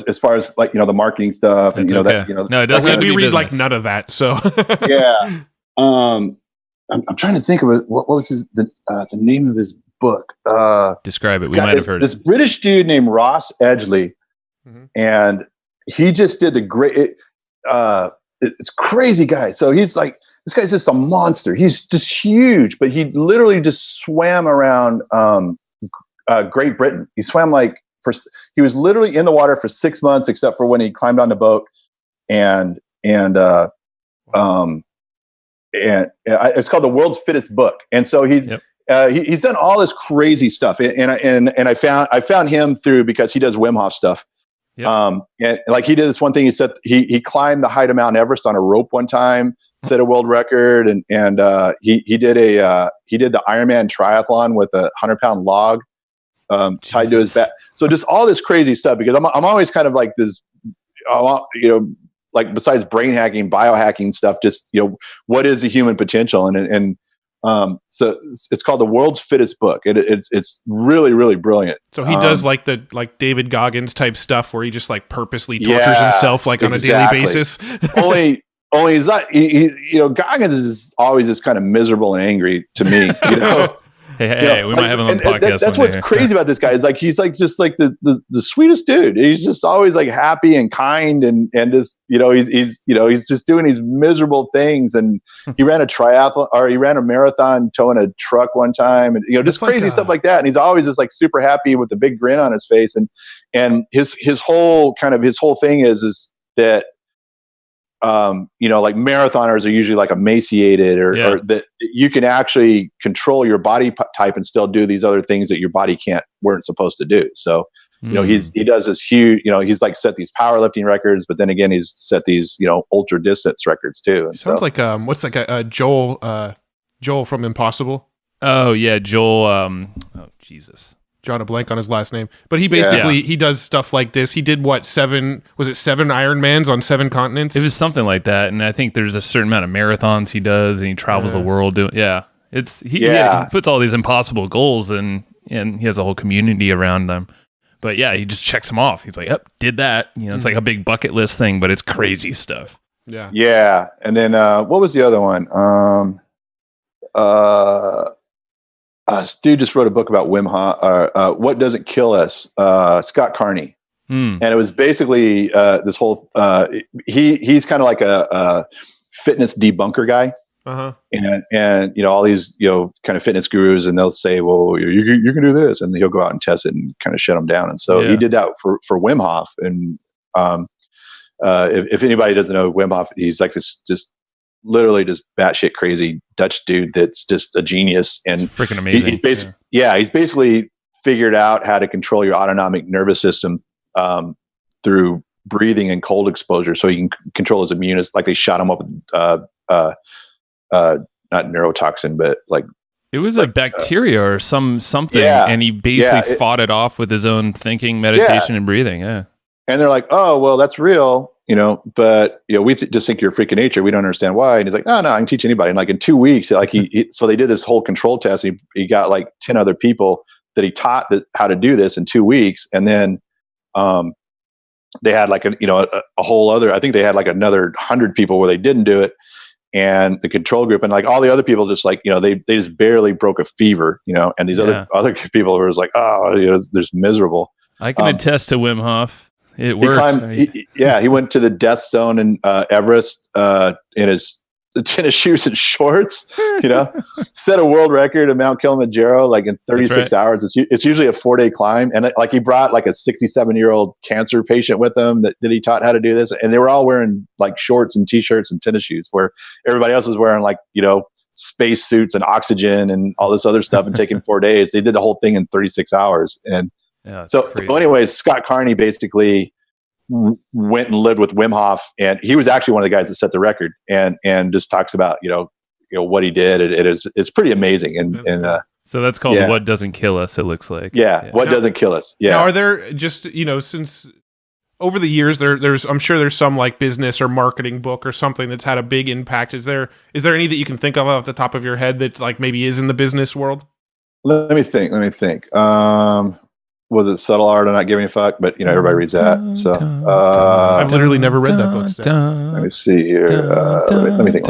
as far as like, the marketing stuff and, no, it doesn't. We read like none of that. So yeah. I'm trying to think of it. What was the name of his book? Describe it. We might have heard this British dude named Ross Edgley. Mm-hmm. And he just did the great, it's crazy guy. So he's like, this guy's just a monster. He's just huge, but he literally just swam around, Great Britain. He swam he was literally in the water for 6 months, except for when he climbed on the boat, and it's called The World's Fittest Book. And so he's done all this crazy stuff, and I found him because he does Wim Hof stuff. Yep. And like he did this one thing. He said he climbed the height of Mount Everest on a rope one time, set a world record, and he did the Ironman triathlon with a 100-pound log tied to his back. So just all this crazy stuff, because I'm always kind of like this, like besides brain hacking, biohacking stuff, just, what is the human potential? And so it's called The World's Fittest Book. It's really, really brilliant. So he does like David Goggins type stuff where he just like purposely tortures himself on a daily basis. only he's not. Goggins is always just kind of miserable and angry to me. Hey, we might have him on the podcast. That's what's crazy about this guy. Is like he's like just like the sweetest dude. He's just always like happy and kind and just he's just doing these miserable things. And he ran a triathlon or he ran a marathon towing a truck one time, and just crazy stuff like that. And he's always just like super happy with a big grin on his face. And his whole thing is that. Like marathoners are usually like emaciated or that you can actually control your body type and still do these other things that your body weren't supposed to do. So, he does this huge, he's like set these powerlifting records, but then again, he's set these, ultra distance records too. And sounds like, what's like a Joel from Impossible. Oh yeah. Joel. Oh Jesus. Drawing a blank on his last name, but he basically he does stuff like this. He did seven Ironmans on 7 continents? It was something like that, and I think there's a certain amount of marathons he does, and he travels the world doing. Yeah, he puts all these impossible goals, and he has a whole community around them. But yeah, he just checks them off. He's like, "Yep, did that." It's like a big bucket list thing, but it's crazy stuff. Yeah. And then what was the other one? This dude just wrote a book about Wim Hof, What Doesn't Kill Us, Scott Carney. And it was basically this whole, he's kind of like a fitness debunker guy. And all these, kind of fitness gurus, and they'll say, well, you can do this. And he'll go out and test it and kind of shut them down. And so he did that for Wim Hof. And if anybody doesn't know Wim Hof, he's like this just literally just batshit crazy Dutch dude that's just a genius and it's freaking amazing. He's basically figured out how to control your autonomic nervous system through breathing and cold exposure, so he can control his immune. Like they shot him up with not neurotoxin, but like it was a bacteria or something, and he basically fought it off with his own thinking, meditation, and breathing. Yeah, and they're like, oh well, that's real. But we just think you're a freak of nature. We don't understand why. And he's like, no, I can teach anybody. And like in 2 weeks, like so they did this whole control test. He got like 10 other people that he taught how to do this in 2 weeks. And then they had like a whole other, I think they had like another 100 people where they didn't do it. And the control group and like all the other people just like, they just barely broke a fever, and these other people were just like, they're just miserable. I can attest to Wim Hof. It worked. He went to the death zone in Everest in his tennis shoes and shorts. Set a world record at Mount Kilimanjaro like in 36 hours. It's usually a 4-day climb, and like he brought like a 67-year-old cancer patient with him that he taught how to do this, and they were all wearing like shorts and t-shirts and tennis shoes, where everybody else was wearing like space suits and oxygen and all this other stuff and taking 4 days. They did the whole thing in 36 hours, and. So anyways, Scott Carney basically went and lived with Wim Hof, and he was actually one of the guys that set the record, and just talks about what he did. It's pretty amazing, and so that's called What Doesn't Kill Us. It looks like What Doesn't Kill Us. Yeah. Now, are there just since over the years there's I'm sure there's some like business or marketing book or something that's had a big impact. Is there any that you can think of off the top of your head that like maybe is in the business world? Let me think. Was it Subtle Art of Not Giving a Fuck? But everybody reads that. So I've literally never read that book. Let me see here. Let me think.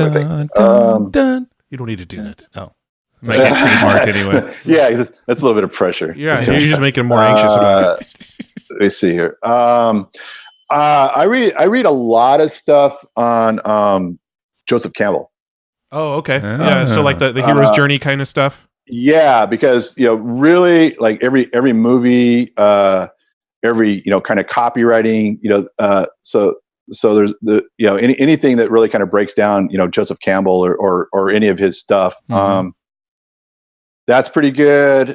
You don't need to do that. Oh, might get trademarked anyway. Yeah, that's a little bit of pressure. Yeah, you're just making him more anxious about it. Let me see here. I read a lot of stuff on Joseph Campbell. Oh, okay. Yeah, so like the hero's journey kind of stuff. Yeah, because really like every movie, every kind of copywriting, so there's the anything that really kind of breaks down Joseph Campbell or any of his stuff. That's pretty good. He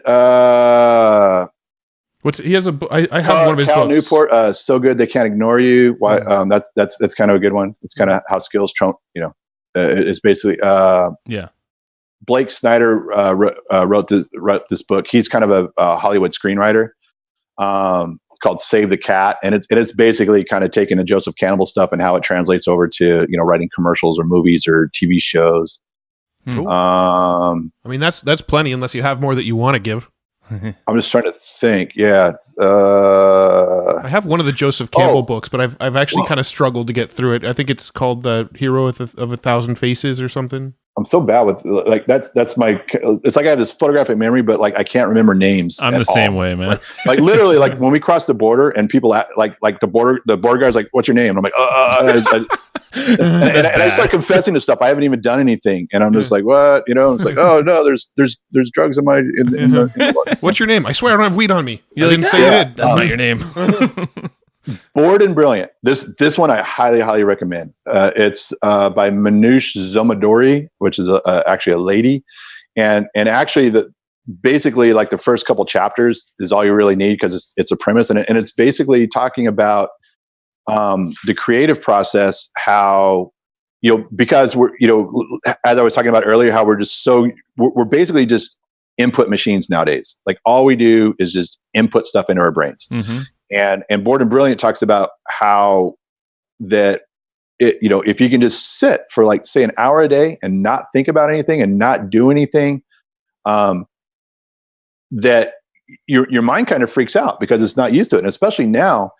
has I have one of his Cal books. Newport, So Good They Can't Ignore You. Why? That's kind of a good one. It's kind of how skills trump. It's basically Blake Snyder wrote this book. He's kind of a Hollywood screenwriter. It's called Save the Cat, and it's basically kind of taking the Joseph Campbell stuff and how it translates over to writing commercials or movies or TV shows. Cool. I mean that's plenty unless you have more that you want to give. I'm just trying to think. Yeah. I have one of the Joseph Campbell books, but I've actually kind of struggled to get through it. I think it's called The Hero of a Thousand Faces or something. I'm so bad with like that's my. It's like I have this photographic memory, but like I can't remember names. I'm the same way, man. Like literally, like when we cross the border and people like the border guy's like, "What's your name?" And I'm like, and I start confessing to stuff I haven't even done anything, and I'm just like, "What?" You know? It's like, "Oh no, there's drugs in my." What's your name? I swear I don't have weed on me. I didn't say you did. That's not your name. Bored and Brilliant. This one I highly recommend. It's by Manoush Zomodori, which is actually a lady, and actually basically like the first couple chapters is all you really need because it's a premise and it's basically talking about the creative process, how because we're as I was talking about earlier, how we're basically just input machines nowadays. Like all we do is just input stuff into our brains. Mm-hmm. And Bored and Brilliant talks about how that if you can just sit for like say an hour a day and not think about anything and not do anything, that your mind kind of freaks out because it's not used to it, and especially now,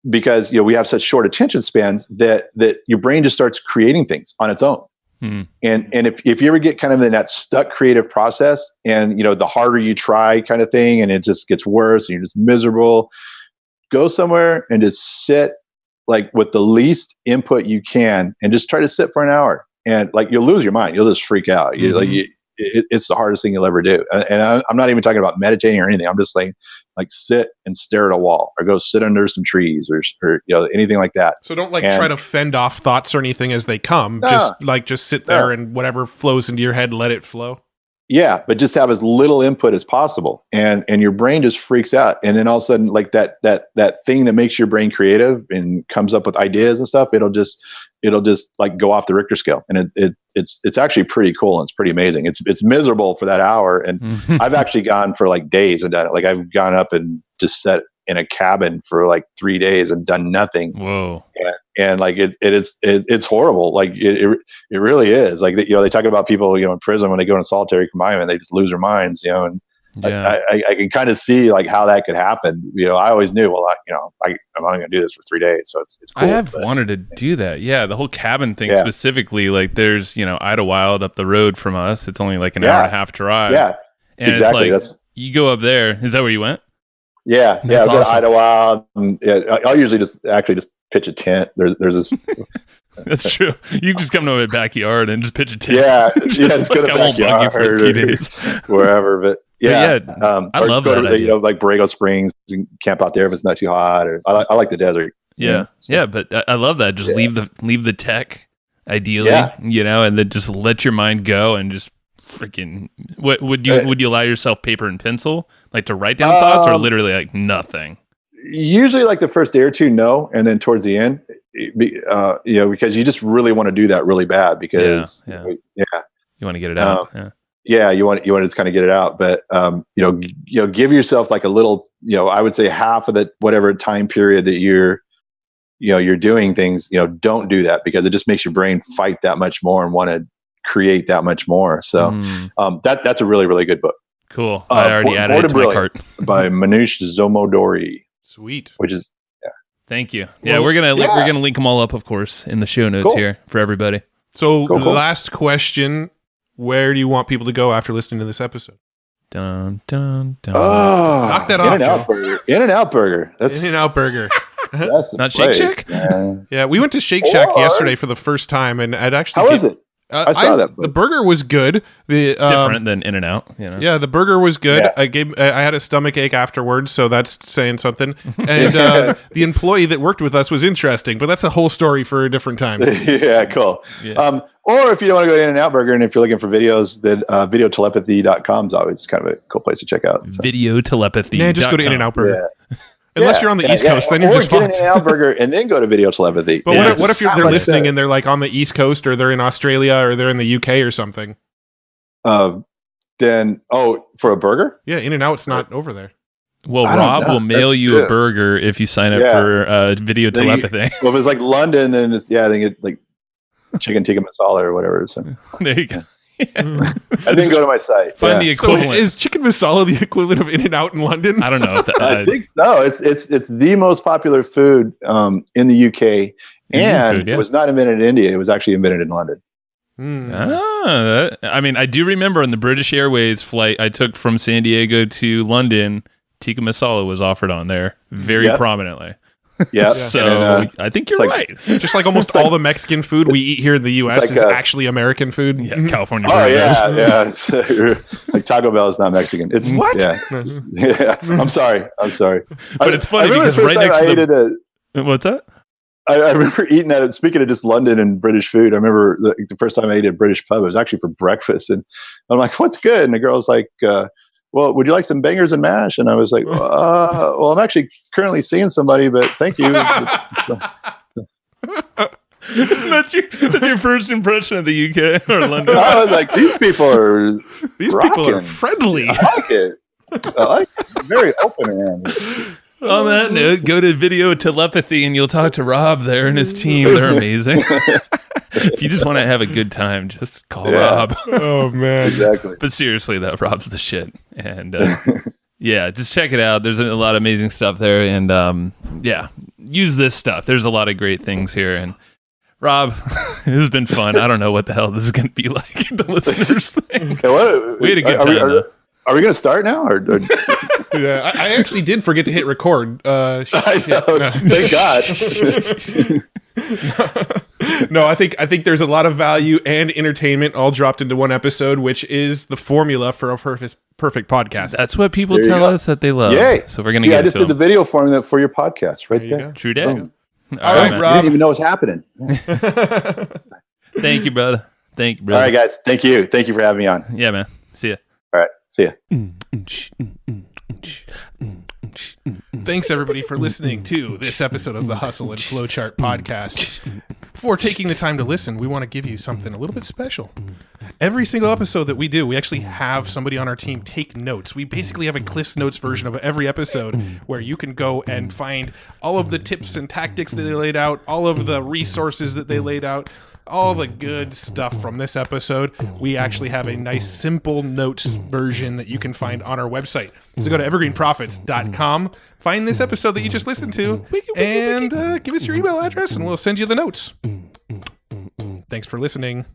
because we have such short attention spans that your brain just starts creating things on its own. Hmm. And if you ever get kind of in that stuck creative process and the harder you try kind of thing and it just gets worse and you're just miserable, go somewhere and just sit like with the least input you can and just try to sit for an hour, and like you'll lose your mind. You'll just freak out. It's the hardest thing you'll ever do. And I'm not even talking about meditating or anything. I'm just saying like sit and stare at a wall or go sit under some trees or anything like that. So don't try to fend off thoughts or anything as they come. Just sit there and whatever flows into your head, let it flow. Yeah, but just have as little input as possible, and your brain just freaks out, and then all of a sudden, like that thing that makes your brain creative and comes up with ideas and stuff, it'll just like go off the Richter scale, and it's actually pretty cool and it's pretty amazing. It's miserable for that hour, and I've actually gone for like days and done it. Like I've gone up and just sat in a cabin for like 3 days and done nothing. Whoa. And like it's horrible. Like it really is. Like they talk about people in prison when they go in solitary confinement, they just lose their minds. And yeah. I can kind of see like how that could happen. I always knew. Well, I'm only going to do this for 3 days, so it's cool. I have wanted to do that. Yeah, the whole cabin thing specifically. Like there's Idlewild up the road from us. It's only like an hour and a half drive. Yeah, and exactly. It's like you go up there. Is that where you went? Yeah, That's I'll go to awesome. Idlewild. And, I'll usually just pitch a tent. There's this. That's true. You just come to my backyard and just pitch a tent. Yeah, just go to I won't bug you for a few days. Wherever, but I love go that to idea. like Borrego Springs and camp out there if it's not too hot. Or I like the desert. Yeah, but I love that. Just leave the tech, ideally, and then just let your mind go and just freaking. What would you allow yourself paper and pencil like to write down thoughts, or literally like nothing? Usually, like the first day or two, no, and then towards the end, because you just really want to do that really bad because you want to get it out. You want to just kind of get it out, but give yourself like a little, I would say half of the whatever time period that you're doing things, don't do that because it just makes your brain fight that much more and want to create that much more. So that's a really, really good book. Cool. I already added it to my cart. By Manoush Zomodori. Sweet. Which is Thank you. Yeah, we're gonna link them all up, of course, in the show notes here for everybody. So last question: where do you want people to go after listening to this episode? Dun dun dun. Oh, knock that off. In-N-Out Burger. That's In-N-Out Burger. That's not Shake Shack. Yeah, we went to Shake Shack yesterday for the first time, and I'd actually. How was it? I saw that. The burger was good. Different than In-N-Out. Yeah, the burger was good. Yeah. I had a stomach ache afterwards, so that's saying something. And the employee that worked with us was interesting, but that's a whole story for a different time. Yeah, cool. Yeah. Or if you don't want to go to In-N-Out Burger, and if you're looking for videos, then videotelepathy.com is always kind of a cool place to check out. So. Videotelepathy. Yeah, just go to In-N-Out Burger. Yeah. Unless you're on the East Coast, then you're just fucked. Get an In-N-Out Burger and then go to Video Telepathy. But what if they're listening and they're like on the East Coast, or they're in Australia, or they're in the UK or something? Then for a burger? Yeah, In-N-Out's not over there. Well, Rob will mail you a burger if you sign up for Video Telepathy. Well, if it's like London, then it's I think it's like chicken tikka masala or whatever. So there you go. I didn't go to my site. Find the So equivalent. is chicken masala the equivalent of In-N-Out in London? I don't know if that. I think so. It's the most popular food in the UK, and food, yeah. it was not invented in India. It was actually invented in London. I mean, I do remember on the British Airways flight I took from San Diego to London, tikka masala was offered on there very prominently. Yeah. So I think you're right. Just like almost all the Mexican food we eat here in the U.S. is actually American food. Yeah, California. Oh burritos. yeah. Like Taco Bell is not Mexican. It's what? Yeah. I'm sorry. But it's funny because right next to the. What's that? I remember eating at it. Speaking of just London and British food, I remember the first time I ate at a British pub, it was actually for breakfast. And I'm like, what's good? And the girl's like, well, would you like some bangers and mash? And I was like, well, I'm actually currently seeing somebody, but thank you. That's your first impression of the UK or London. I was like, these people are friendly. I like it. Very open around here. On that note, go to Video Telepathy and you'll talk to Rob there and his team. They're amazing. If you just want to have a good time, just call Rob. Oh, man. Exactly. But seriously, though, Rob's the shit. And yeah, just check it out. There's a lot of amazing stuff there. And yeah, use this stuff. There's a lot of great things here. And Rob, this has been fun. I don't know what the hell this is going to be like. The listeners think. We had a good time, though. Are we going to start now? Or Yeah, I actually did forget to hit record. I know. No. Thank God. No, I think there's a lot of value and entertainment all dropped into one episode, which is the formula for a perfect podcast. That's what people tell us that they love. Yay. So we're going to get I just did the video formula for your podcast right there. True day. All right, I Rob. didn't even know what's happening. Thank you, brother. Thank you, All brother. right, guys. Thank you. Thank you for having me on. Yeah, man. See ya. All right. See ya. Thanks, everybody, for listening to this episode of the Hustle and Flowchart podcast. For taking the time to listen, we want to give you something a little bit special. Every single episode that we do, we actually have somebody on our team take notes. We basically have a Cliff's Notes version of every episode where you can go and find all of the tips and tactics that they laid out, all of the resources that they laid out, all the good stuff from this episode. We actually have a nice simple notes version that you can find on our website. So go to evergreenprofits.com, find this episode that you just listened to, and give us your email address and we'll send you the notes. Thanks for listening.